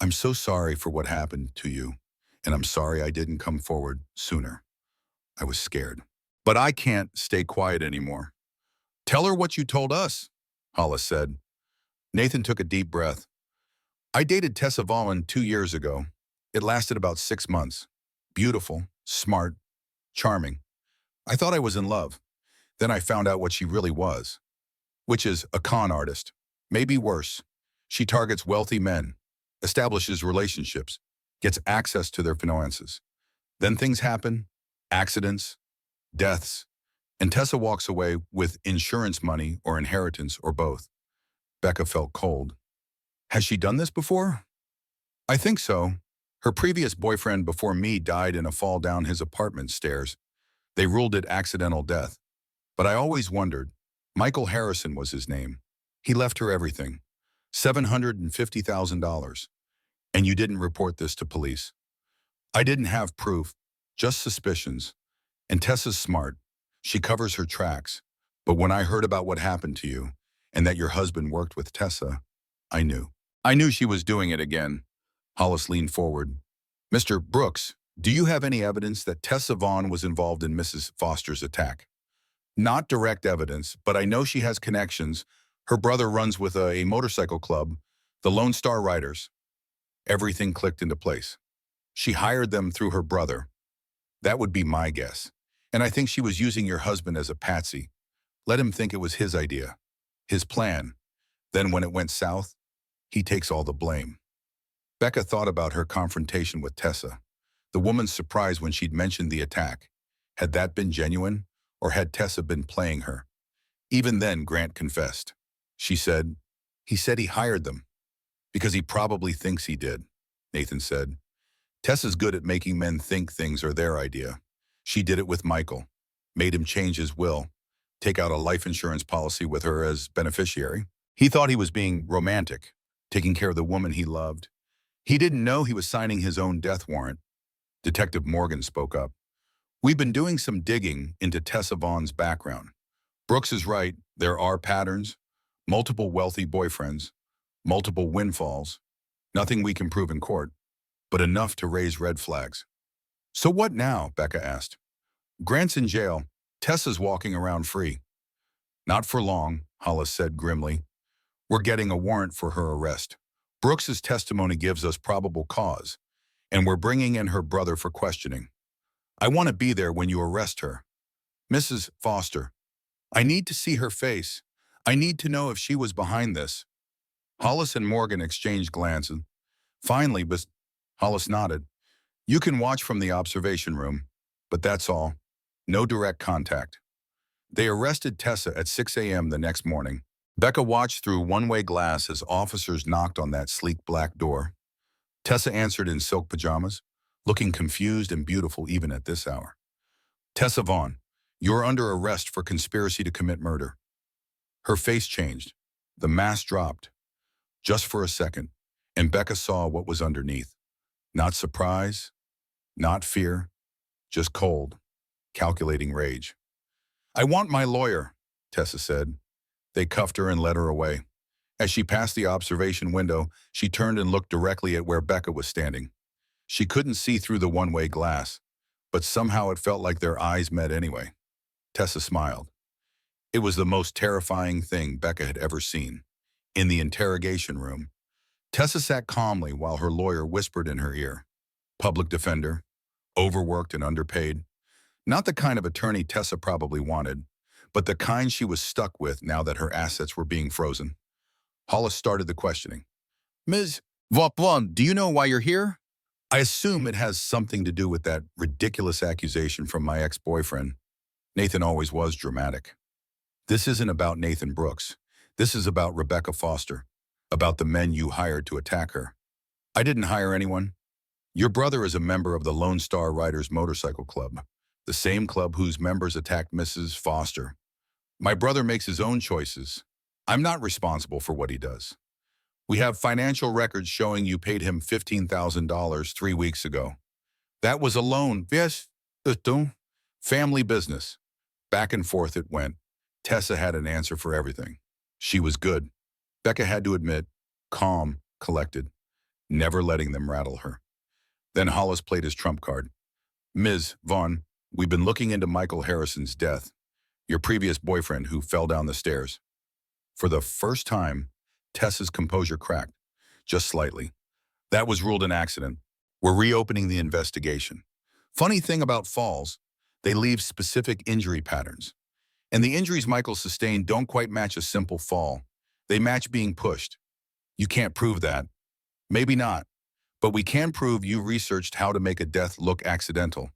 [SPEAKER 1] "I'm so sorry for what happened to you, and I'm sorry I didn't come forward sooner. I was scared. But I can't stay quiet anymore." "Tell her what you told us," Hollis said. Nathan took a deep breath. "I dated Tessa Vaughn 2 years ago. It lasted about 6 months. Beautiful, smart, charming. I thought I was in love. Then I found out what she really was, which is a con artist. Maybe worse. She targets wealthy men, establishes relationships, gets access to their finances. Then things happen, accidents, deaths, and Tessa walks away with insurance money or inheritance or both." Becca felt cold. "Has she done this before?" "I think so. Her previous boyfriend before me died in a fall down his apartment stairs. They ruled it accidental death. But I always wondered. Michael Harrison was his name. He left her everything. $750,000. And you didn't report this to police." "I didn't have proof, just suspicions. And Tessa's smart. She covers her tracks. But when I heard about what happened to you, and that your husband worked with Tessa, I knew. I knew she was doing it again." Hollis leaned forward. "Mr. Brooks, do you have any evidence that Tessa Vaughn was involved in Mrs. Foster's attack?" "Not direct evidence, but I know she has connections. Her brother runs with a motorcycle club, the Lone Star Riders." Everything clicked into place. She hired them through her brother. That would be my guess. And I think she was using your husband as a patsy. Let him think it was his idea, his plan. Then when it went south, he takes all the blame. Becca thought about her confrontation with Tessa. The woman's surprise when she'd mentioned the attack. Had that been genuine, or had Tessa been playing her? Even then, Grant confessed. She said, "He said he hired them." "Because he probably thinks he did," Nathan said. "Tessa's good at making men think things are their idea. She did it with Michael. Made him change his will, take out a life insurance policy with her as beneficiary. He thought he was being romantic, taking care of the woman he loved. He didn't know he was signing his own death warrant." Detective Morgan spoke up. "We've been doing some digging into Tessa Vaughn's background. Brooks is right, there are patterns, multiple wealthy boyfriends, multiple windfalls. Nothing we can prove in court, but enough to raise red flags." "So what now?" Becca asked. "Grant's in jail. Tessa's walking around free." "Not for long," Hollis said grimly. "We're getting a warrant for her arrest. Brooks's testimony gives us probable cause, and we're bringing in her brother for questioning. I want to be there when you arrest her. Mrs. Foster, I need to see her face. I need to know if she was behind this." Hollis and Morgan exchanged glances. Finally, Hollis nodded. "You can watch from the observation room, but that's all. No direct contact." They arrested Tessa at 6 a.m. the next morning. Becca watched through one-way glass as officers knocked on that sleek black door. Tessa answered in silk pajamas, looking confused and beautiful even at this hour. "Tessa Vaughn, you're under arrest for conspiracy to commit murder." Her face changed. The mask dropped. Just for a second, and Becca saw what was underneath. Not surprise, not fear, just cold, calculating rage. "I want my lawyer," Tessa said. They cuffed her and led her away. As she passed the observation window, she turned and looked directly at where Becca was standing. She couldn't see through the one-way glass, but somehow it felt like their eyes met anyway. Tessa smiled. It was the most terrifying thing Becca had ever seen. In the interrogation room, Tessa sat calmly while her lawyer whispered in her ear. Public defender, overworked and underpaid. Not the kind of attorney Tessa probably wanted, but the kind she was stuck with now that her assets were being frozen. Hollis started the questioning. "Ms. Vaughn, do you know why you're here?" "I assume it has something to do with that ridiculous accusation from my ex-boyfriend. Nathan always was dramatic." "This isn't about Nathan Brooks. This is about Rebecca Foster, about the men you hired to attack her." "I didn't hire anyone." Your brother is a member of the Lone Star Riders Motorcycle Club, the same club whose members attacked Mrs. Foster. My brother makes his own choices. I'm not responsible for what he does. We have financial records showing you paid him $15,000 3 weeks ago. That was a loan. Yes, family business. Back and forth it went. Tessa had an answer for everything. She was good. Becca had to admit, calm, collected, never letting them rattle her. Then Hollis played his trump card. Ms. Vaughn, we've been looking into Michael Harrison's death, your previous boyfriend who fell down the stairs. For the first time, Tessa's composure cracked, just slightly. That was ruled an accident. We're reopening the investigation. Funny thing about falls, they leave specific injury patterns. And the injuries Michael sustained don't quite match a simple fall. They match being pushed. You can't prove that. Maybe not. But we can prove you researched how to make a death look accidental.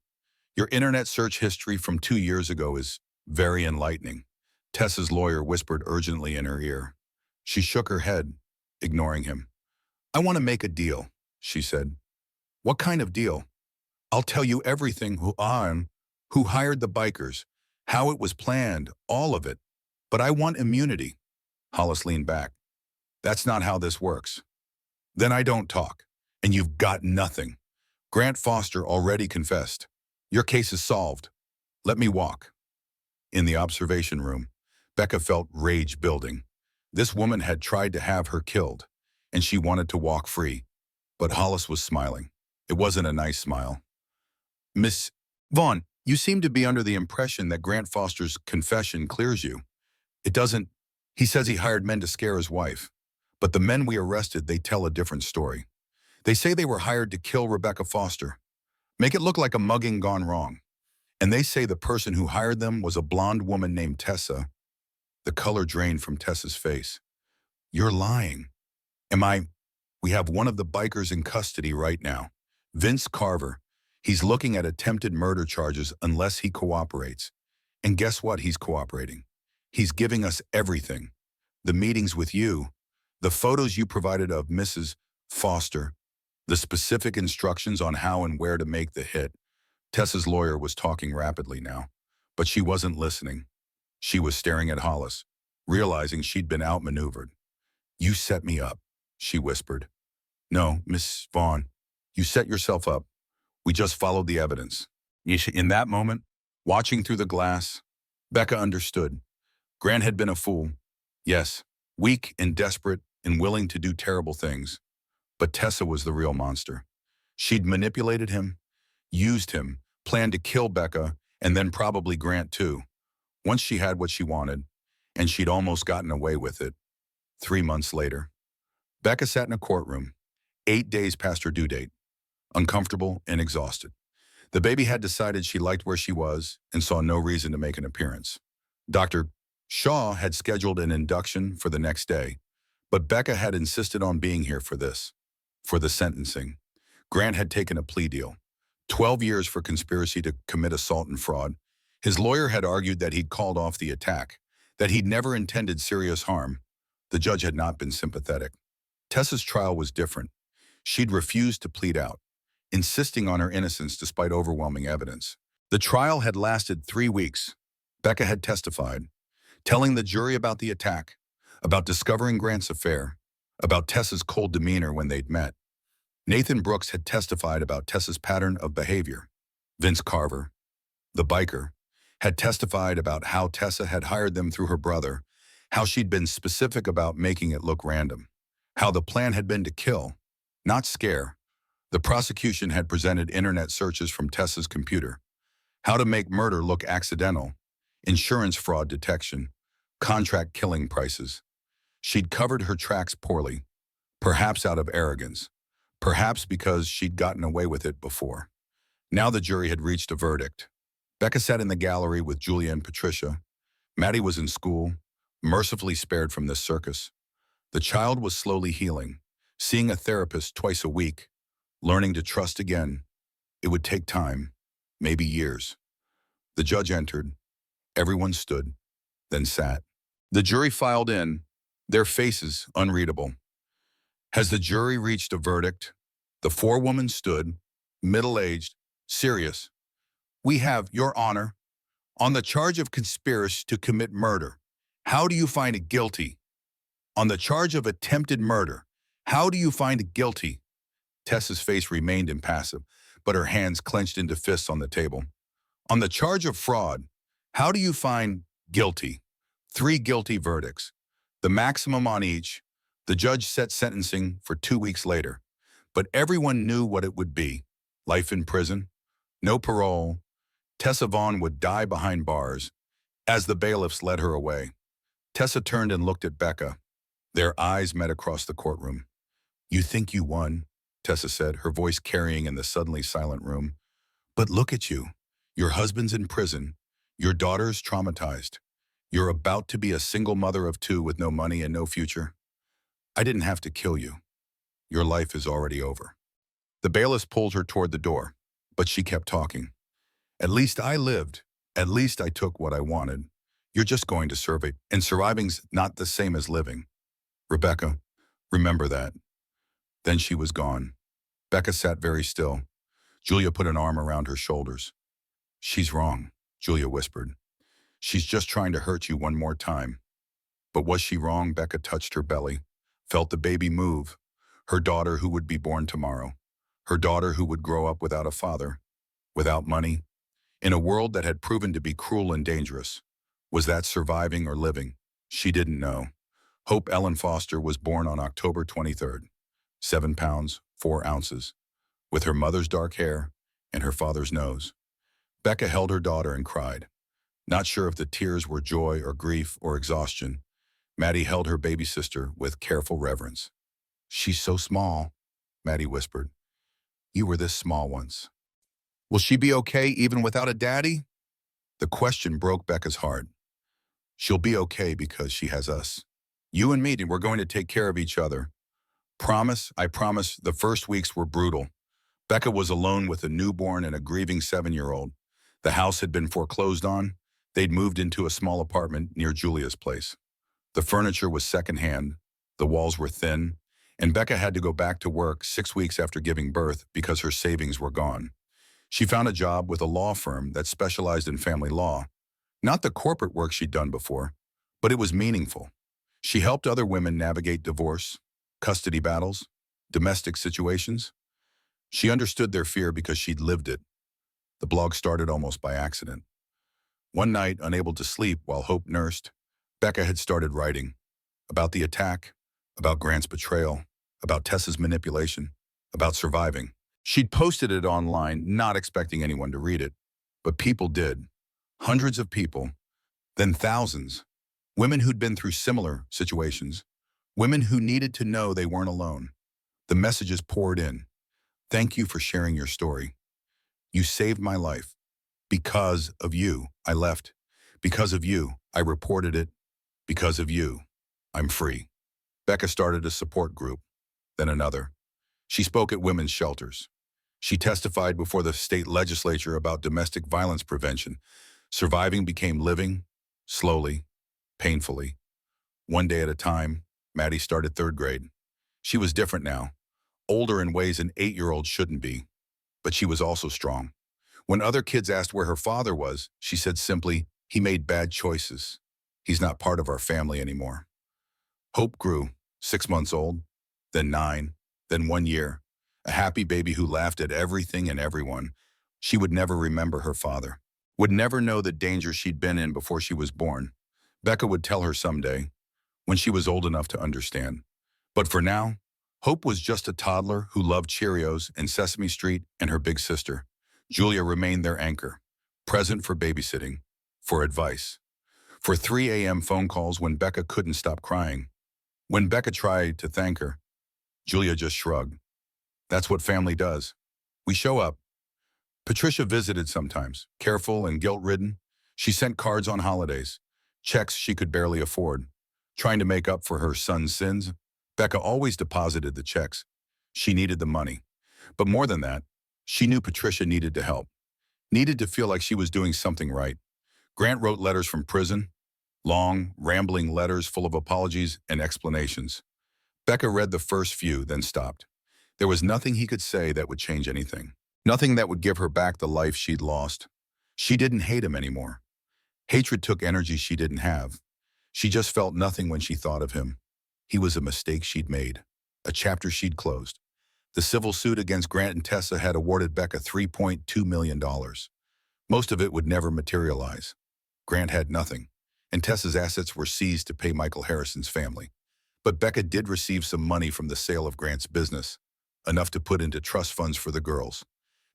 [SPEAKER 1] Your internet search history from 2 years ago is very enlightening. Tessa's lawyer whispered urgently in her ear. She shook her head, ignoring him. I want to make a deal, she said. What kind of deal? I'll tell you everything who hired the bikers, how it was planned, all of it. But I want immunity. Hollis leaned back. That's not how this works. Then I don't talk, and you've got nothing. Grant Foster already confessed. Your case is solved. Let me walk. In the observation room, Becca felt rage building. This woman had tried to have her killed, and she wanted to walk free. But Hollis was smiling. It wasn't a nice smile. Miss Vaughn, you seem to be under the impression that Grant Foster's confession clears you. It doesn't. He says he hired men to scare his wife. But the men we arrested, they tell a different story. They say they were hired to kill Rebecca Foster. Make it look like a mugging gone wrong. And they say the person who hired them was a blonde woman named Tessa. The color drained from Tessa's face. You're lying. We have one of the bikers in custody right now. Vince Carver. He's looking at attempted murder charges unless he cooperates. And guess what? He's cooperating. He's giving us everything. The meetings with you, the photos you provided of Mrs. Foster, the specific instructions on how and where to make the hit. Tessa's lawyer was talking rapidly now, but she wasn't listening. She was staring at Hollis, realizing she'd been outmaneuvered. You set me up, she whispered. No, Miss Vaughn, you set yourself up. We just followed the evidence. In that moment, watching through the glass, Becca understood. Grant had been a fool. Yes, weak and desperate and willing to do terrible things. But Tessa was the real monster. She'd manipulated him, used him, planned to kill Becca, and then probably Grant too. Once she had what she wanted, and she'd almost gotten away with it. 3 months later, Becca sat in a courtroom, 8 days past her due date, uncomfortable and exhausted. The baby had decided she liked where she was and saw no reason to make an appearance. Dr. Shaw had scheduled an induction for the next day, but Becca had insisted on being here for this, for the sentencing. Grant had taken a plea deal, 12 years for conspiracy to commit assault and fraud. His lawyer had argued that he'd called off the attack, that he'd never intended serious harm. The judge had not been sympathetic. Tessa's trial was different. She'd refused to plead out, insisting on her innocence despite overwhelming evidence. The trial had lasted 3 weeks. Becca had testified, telling the jury about the attack, about discovering Grant's affair, about Tessa's cold demeanor when they'd met. Nathan Brooks had testified about Tessa's pattern of behavior. Vince Carver, the biker, had testified about how Tessa had hired them through her brother, how she'd been specific about making it look random, how the plan had been to kill, not scare. The prosecution had presented internet searches from Tessa's computer, how to make murder look accidental, insurance fraud detection, contract killing prices. She'd covered her tracks poorly, perhaps out of arrogance, perhaps because she'd gotten away with it before. Now the jury had reached a verdict. Becca sat in the gallery with Julia and Patricia. Maddie was in school, mercifully spared from this circus. The child was slowly healing, seeing a therapist twice a week, learning to trust again. It would take time, maybe years. The judge entered. Everyone stood, then sat. The jury filed in, their faces unreadable. Has the jury reached a verdict? The forewoman stood, middle-aged, serious. We have, Your Honor, on the charge of conspiracy to commit murder. How do you find it guilty? On the charge of attempted murder. How do you find it guilty? Tessa's face remained impassive, but her hands clenched into fists on the table. On the charge of fraud, how do you find guilty? 3 guilty verdicts, the maximum on each. The judge set sentencing for 2 weeks later, but everyone knew what it would be. Life in prison, no parole. Tessa Vaughn would die behind bars. As the bailiffs led her away, Tessa turned and looked at Becca. Their eyes met across the courtroom. You think you won, Tessa said, her voice carrying in the suddenly silent room. But look at you. Your husband's in prison. Your daughter's traumatized. You're about to be a single mother of 2 with no money and no future. I didn't have to kill you. Your life is already over. The bailiffs pulled her toward the door, but she kept talking. At least I lived. At least I took what I wanted. You're just going to serve it, and surviving's not the same as living. Rebecca, remember that. Then she was gone. Becca sat very still. Julia put an arm around her shoulders. She's wrong, Julia whispered. She's just trying to hurt you one more time. But was she wrong? Becca touched her belly, felt the baby move. Her daughter who would be born tomorrow. Her daughter who would grow up without a father, without money, in a world that had proven to be cruel and dangerous. Was that surviving or living? She didn't know. Hope Ellen Foster was born on October 23rd, 7 pounds, 4 ounces, with her mother's dark hair and her father's nose. Becca held her daughter and cried. Not sure if the tears were joy or grief or exhaustion, Maddie held her baby sister with careful reverence. She's so small, Maddie whispered. You were this small once. Will she be okay even without a daddy? The question broke Becca's heart. She'll be okay because she has us. You and me, and we're going to take care of each other. Promise, I promise. The first weeks were brutal. Becca was alone with a newborn and a grieving 7-year-old. The house had been foreclosed on. They'd moved into a small apartment near Julia's place. The furniture was secondhand, the walls were thin, and Becca had to go back to work 6 weeks after giving birth because her savings were gone. She found a job with a law firm that specialized in family law. Not the corporate work she'd done before, but it was meaningful. She helped other women navigate divorce, custody battles, domestic situations. She understood their fear because she'd lived it. The blog started almost by accident. One night, unable to sleep while Hope nursed, Becca had started writing about the attack, about Grant's betrayal, about Tessa's manipulation, about surviving. She'd posted it online, not expecting anyone to read it, but people did. Hundreds of people, then thousands. Women who'd been through similar situations, women who needed to know they weren't alone. The messages poured in. Thank you for sharing your story. You saved my life. Because of you, I left. Because of you, I reported it. Because of you, I'm free. Becca started a support group, then another. She spoke at women's shelters. She testified before the state legislature about domestic violence prevention. Surviving became living, slowly, painfully. One day at a time, Maddie started 3rd grade. She was different now, older in ways an 8-year-old shouldn't be, but she was also strong. When other kids asked where her father was, she said simply, he made bad choices. He's not part of our family anymore. Hope grew, 6 months old, then 9, then 1 year, a happy baby who laughed at everything and everyone. She would never remember her father, would never know the danger she'd been in before she was born. Becca would tell her someday, when she was old enough to understand. But for now, Hope was just a toddler who loved Cheerios and Sesame Street and her big sister. Julia remained their anchor, present for babysitting, for advice, for 3 a.m. phone calls when Becca couldn't stop crying. When Becca tried to thank her, Julia just shrugged. That's what family does. We show up. Patricia visited sometimes, careful and guilt-ridden. She sent cards on holidays, checks she could barely afford. Trying to make up for her son's sins, Becca always deposited the checks. She needed the money. But more than that, she knew Patricia needed to help, needed to feel like she was doing something right. Grant wrote letters from prison, long, rambling letters full of apologies and explanations. Becca read the first few, then stopped. There was nothing he could say that would change anything. Nothing that would give her back the life she'd lost. She didn't hate him anymore. Hatred took energy she didn't have. She just felt nothing when she thought of him. He was a mistake she'd made, a chapter she'd closed. The civil suit against Grant and Tessa had awarded Becca $3.2 million. Most of it would never materialize. Grant had nothing, and Tessa's assets were seized to pay Michael Harrison's family. But Becca did receive some money from the sale of Grant's business, enough to put into trust funds for the girls,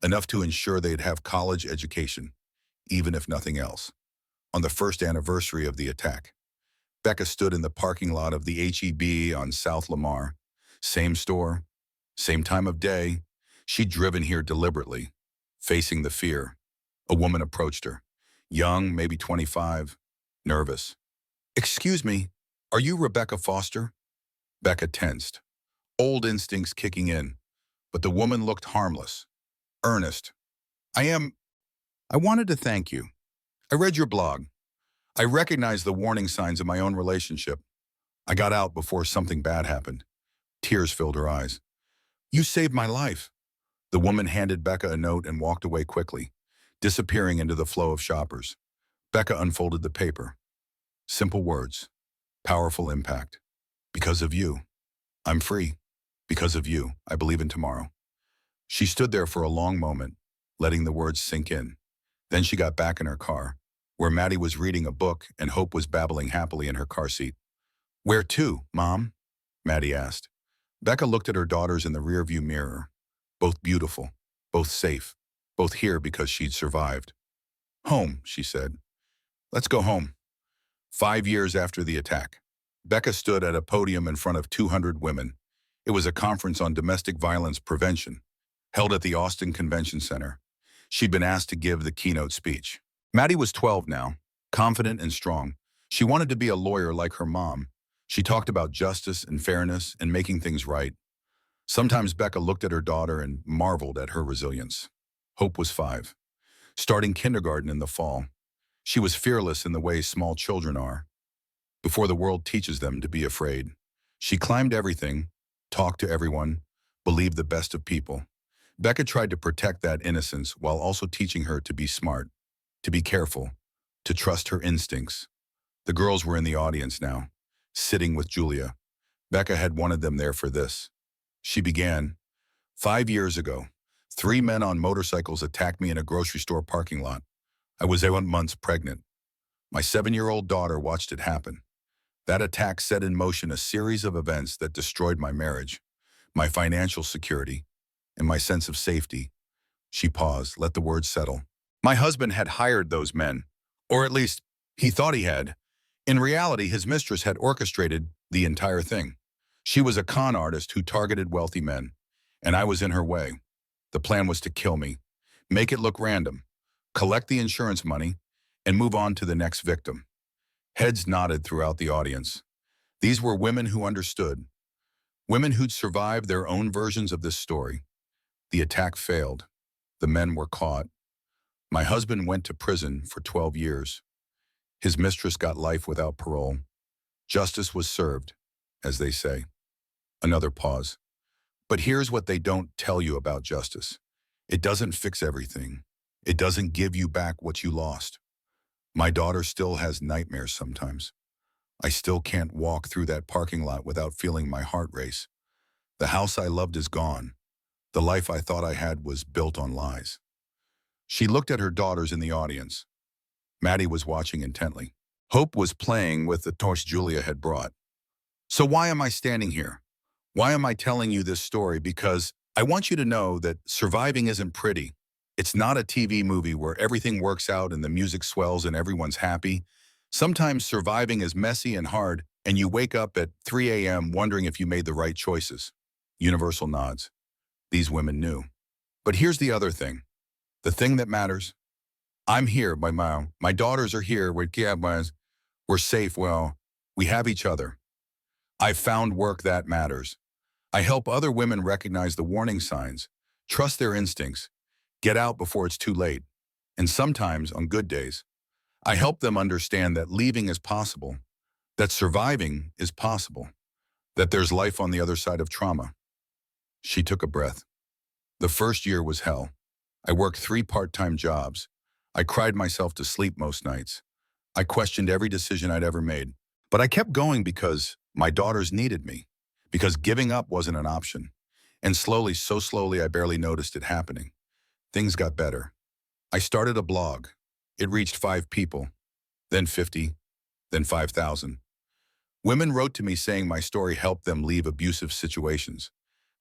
[SPEAKER 1] enough to ensure they'd have college education, even if nothing else. On the first anniversary of the attack, Becca stood in the parking lot of the H-E-B on South Lamar. Same store, same time of day. She'd driven here deliberately, facing the fear. A woman approached her, young, maybe 25, nervous. "Excuse me, are you Rebecca Foster?" Becca tensed, old instincts kicking in, but the woman looked harmless, earnest. I wanted to thank you. I read your blog. I recognized the warning signs of my own relationship. I got out before something bad happened." Tears filled her eyes. "You saved my life." The woman handed Becca a note and walked away quickly, disappearing into the flow of shoppers. Becca unfolded the paper. Simple words, powerful impact. "Because of you, I'm free. Because of you, I believe in tomorrow." She stood there for a long moment, letting the words sink in. Then she got back in her car, where Maddie was reading a book and Hope was babbling happily in her car seat. "Where to, Mom?" Maddie asked. Becca looked at her daughters in the rearview mirror. Both beautiful, both safe, both here because she'd survived. "Home," she said. "Let's go home." 5 years after the attack, Becca stood at a podium in front of 200 women. It was a conference on domestic violence prevention, held at the Austin Convention Center. She'd been asked to give the keynote speech. Maddie was 12 now, confident and strong. She wanted to be a lawyer like her mom. She talked about justice and fairness and making things right. Sometimes Becca looked at her daughter and marveled at her resilience. Hope was 5, starting kindergarten in the fall. She was fearless in the way small children are, before the world teaches them to be afraid. She climbed everything, talked to everyone, believed the best of people. Becca tried to protect that innocence while also teaching her to be smart, to be careful, to trust her instincts. The girls were in the audience now, sitting with Julia. Becca had wanted them there for this. She began, 5 years ago, 3 men on motorcycles attacked me in a grocery store parking lot. I was 8 months pregnant. My 7-year-old daughter watched it happen. That attack set in motion a series of events that destroyed my marriage, my financial security, and my sense of safety." She paused, let the words settle. "My husband had hired those men, or at least he thought he had. In reality, his mistress had orchestrated the entire thing. She was a con artist who targeted wealthy men, and I was in her way. The plan was to kill me, make it look random, collect the insurance money, and move on to the next victim." Heads nodded throughout the audience. These were women who understood, women who'd survived their own versions of this story. The attack failed. The men were caught. My husband went to prison for 12 years. His mistress got life without parole. Justice was served, as they say. Another pause. But here's what they don't tell you about justice. It doesn't fix everything. It doesn't give you back what you lost. My daughter still has nightmares sometimes. I still can't walk through that parking lot without feeling my heart race. The house I loved is gone. The life I thought I had was built on lies. She looked at her daughters in the audience. Maddie was watching intently. Hope was playing with the torch Julia had brought. "So why am I standing here? Why am I telling you this story? Because I want you to know that surviving isn't pretty. It's not a TV movie where everything works out and the music swells and everyone's happy. Sometimes surviving is messy and hard, and you wake up at 3 a.m. wondering if you made the right choices." Universal nods. These women knew. But here's the other thing. The thing that matters. I'm here, my daughters are here, we're safe, well, we have each other. I've found work that matters. I help other women recognize the warning signs, trust their instincts, get out before it's too late. And sometimes, on good days, I help them understand that leaving is possible, that surviving is possible, that there's life on the other side of trauma. She took a breath. The first year was hell. I worked 3 part-time jobs. I cried myself to sleep most nights. I questioned every decision I'd ever made. But I kept going because my daughters needed me, because giving up wasn't an option. And slowly, so slowly, I barely noticed it happening. Things got better. I started a blog. It reached 5 people, then 50, then 5,000. Women wrote to me saying my story helped them leave abusive situations,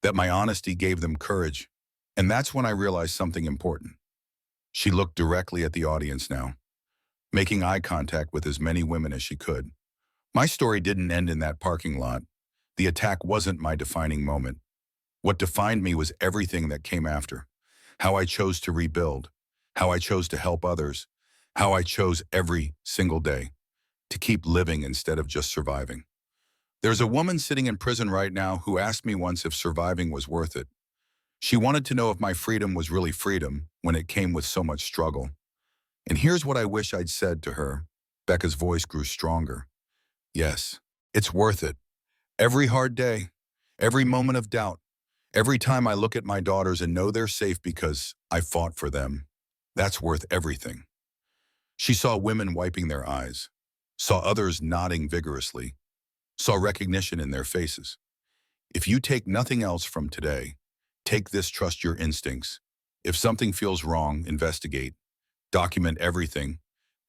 [SPEAKER 1] that my honesty gave them courage. And that's when I realized something important. She looked directly at the audience now, making eye contact with as many women as she could. My story didn't end in that parking lot. The attack wasn't my defining moment. What defined me was everything that came after. How I chose to rebuild, how I chose to help others, how I chose every single day to keep living instead of just surviving. There's a woman sitting in prison right now who asked me once if surviving was worth it. She wanted to know if my freedom was really freedom when it came with so much struggle. And here's what I wish I'd said to her. Becca's voice grew stronger. Yes, it's worth it. Every hard day, every moment of doubt, every time I look at my daughters and know they're safe because I fought for them, that's worth everything. She saw women wiping their eyes, saw others nodding vigorously, saw recognition in their faces. If you take nothing else from today, take this: trust your instincts. If something feels wrong, investigate, document everything,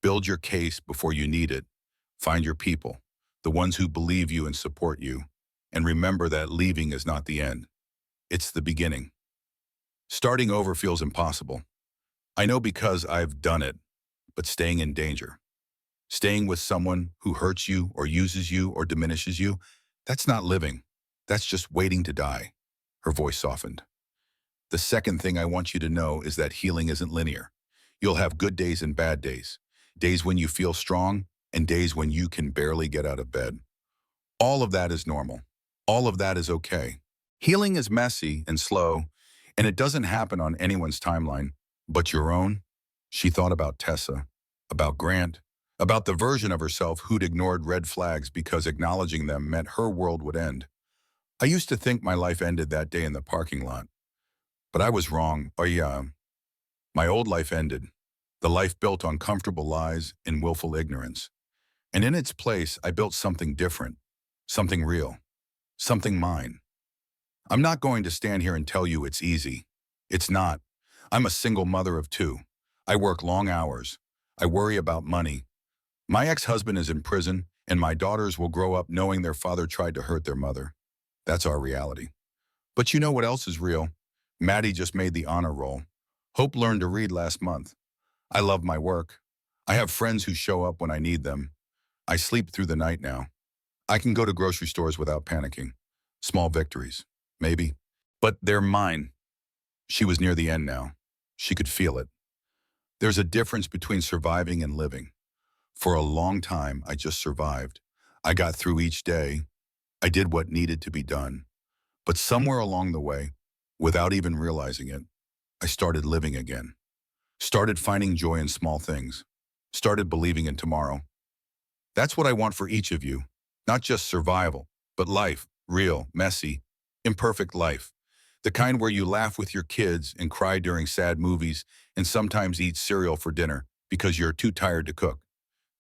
[SPEAKER 1] build your case before you need it, find your people, the ones who believe you and support you, and remember that leaving is not the end. It's the beginning. Starting over feels impossible. I know because I've done it, but staying in danger, staying with someone who hurts you or uses you or diminishes you, that's not living. That's just waiting to die. Her voice softened. The second thing I want you to know is that healing isn't linear. You'll have good days and bad days, days when you feel strong and days when you can barely get out of bed. All of that is normal. All of that is okay. Healing is messy and slow, and it doesn't happen on anyone's timeline, but your own. She thought about Tessa, about Grant, about the version of herself who'd ignored red flags because acknowledging them meant her world would end. I used to think my life ended that day in the parking lot, but I was wrong. My old life ended, the life built on comfortable lies and willful ignorance. And in its place, I built something different, something real, something mine. I'm not going to stand here and tell you it's easy. It's not. I'm a single mother of 2. I work long hours. I worry about money. My ex-husband is in prison, and my daughters will grow up knowing their father tried to hurt their mother. That's our reality. But you know what else is real? Maddie just made the honor roll. Hope learned to read last month. I love my work. I have friends who show up when I need them. I sleep through the night now. I can go to grocery stores without panicking. Small victories, maybe. But they're mine. She was near the end now. She could feel it. There's a difference between surviving and living. For a long time, I just survived. I got through each day. I did what needed to be done. But somewhere along the way, without even realizing it, I started living again. Started finding joy in small things. Started believing in tomorrow. That's what I want for each of you. Not just survival, but life. Real, messy, imperfect life. The kind where you laugh with your kids and cry during sad movies and sometimes eat cereal for dinner because you're too tired to cook.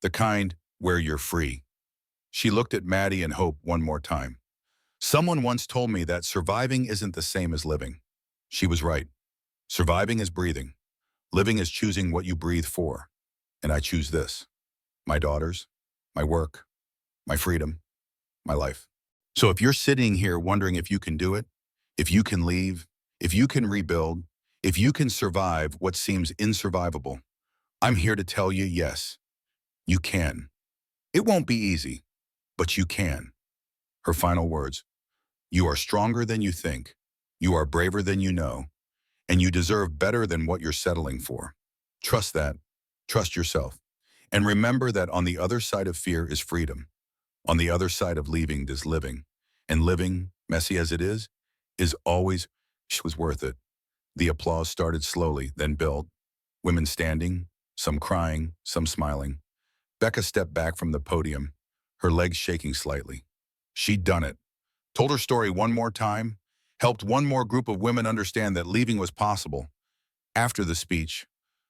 [SPEAKER 1] The kind where you're free. She looked at Maddie and Hope one more time. Someone once told me that surviving isn't the same as living. She was right. Surviving is breathing. Living is choosing what you breathe for. And I choose this. My daughters, my work, my freedom, my life. So if you're sitting here wondering if you can do it, if you can leave, if you can rebuild, if you can survive what seems insurvivable, I'm here to tell you, yes, you can. It won't be easy, but you can. Her final words: you are stronger than you think, you are braver than you know, and you deserve better than what you're settling for. Trust that. Trust yourself. And remember that on the other side of fear is freedom. On the other side of leaving is living. And living, messy as it is always was worth it. The applause started slowly, then built. Women standing, some crying, some smiling. Becca stepped back from the podium, her legs shaking slightly. She'd done it. Told her story one more time, helped one more group of women understand that leaving was possible. After the speech,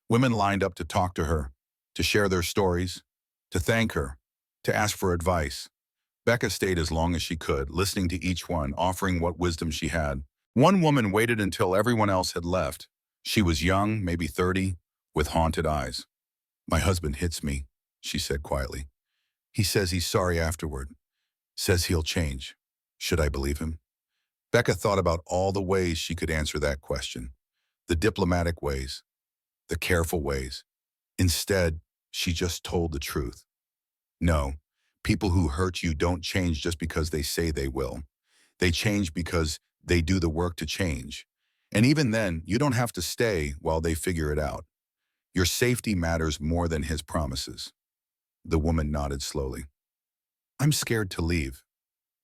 [SPEAKER 1] women lined up to talk to her, to share their stories, to thank her, to ask for advice. Becca stayed as long as she could, listening to each one, offering what wisdom she had. One woman waited until everyone else had left. She was young, maybe 30, with haunted eyes. "My husband hits me," she said quietly. "He says he's sorry afterward. Says he'll change. Should I believe him?" Becca thought about all the ways she could answer that question. The diplomatic ways, the careful ways. Instead, she just told the truth. No, people who hurt you don't change just because they say they will. They change because they do the work to change. And even then, you don't have to stay while they figure it out. Your safety matters more than his promises. The woman nodded slowly. "I'm scared to leave."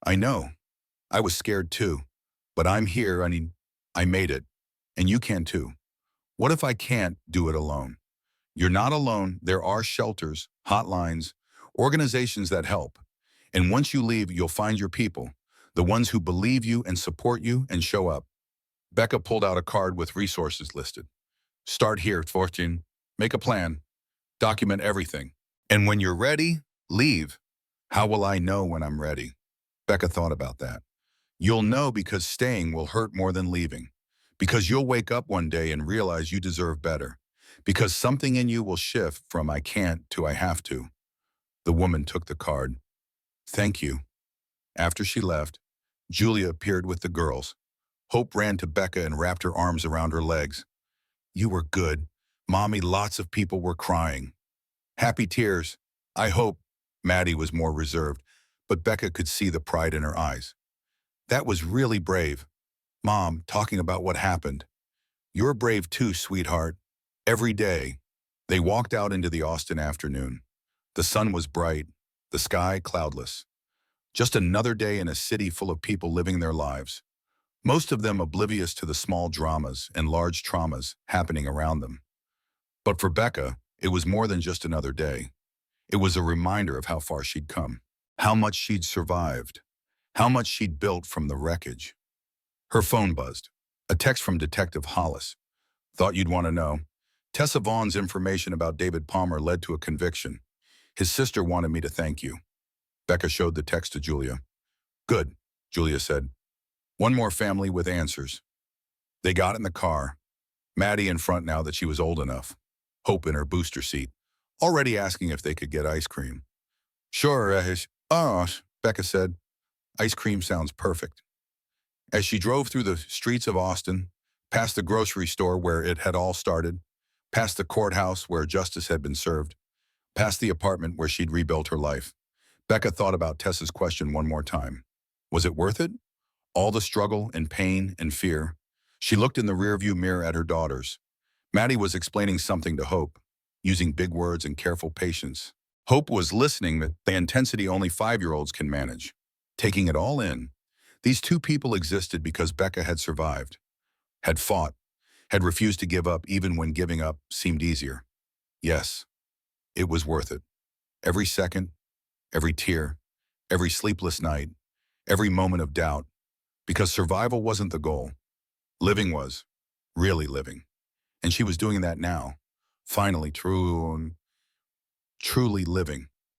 [SPEAKER 1] "I know. I was scared too. But I'm here. I made it. And you can too. What if I can't do it alone?" You're not alone. There are shelters, hotlines, organizations that help. And once you leave, you'll find your people, the ones who believe you and support you and show up. Becca pulled out a card with resources listed. "Start here, Fortune. Make a plan. Document everything. And when you're ready, leave." "How will I know when I'm ready?" Becca thought about that. "You'll know because staying will hurt more than leaving. Because you'll wake up one day and realize you deserve better. Because something in you will shift from I can't to I have to." The woman took the card. "Thank you." After she left, Julia appeared with the girls. Hope ran to Becca and wrapped her arms around her legs. "You were good. Mommy, lots of people were crying." Happy tears. "I hope." Maddie was more reserved, but Becca could see the pride in her eyes. "That was really brave. Mom, talking about what happened." "You're brave too, sweetheart. Every day." They walked out into the Austin afternoon. The sun was bright, the sky cloudless. Just another day in a city full of people living their lives, most of them oblivious to the small dramas and large traumas happening around them. But for Becca, it was more than just another day. It was a reminder of how far she'd come, how much she'd survived, how much she'd built from the wreckage. Her phone buzzed. A text from Detective Hollis. "Thought you'd want to know. Tessa Vaughn's information about David Palmer led to a conviction. His sister wanted me to thank you." Becca showed the text to Julia. "Good," Julia said. "One more family with answers." They got in the car, Maddie in front now that she was old enough, Hope in her booster seat, already asking if they could get ice cream. "Sure, Becca said. "Ice cream sounds perfect." As she drove through the streets of Austin, past the grocery store where it had all started, past the courthouse where justice had been served, past the apartment where she'd rebuilt her life, Becca thought about Tessa's question one more time. Was it worth it? All the struggle and pain and fear. She looked in the rearview mirror at her daughters. Maddie was explaining something to Hope, using big words and careful patience. Hope was listening with the intensity only 5-year-olds can manage, taking it all in. These two people existed because Becca had survived, had fought, had refused to give up even when giving up seemed easier. Yes, it was worth it. Every second, every tear, every sleepless night, every moment of doubt, because survival wasn't the goal. Living was, really living. And she was doing that now, finally truly living.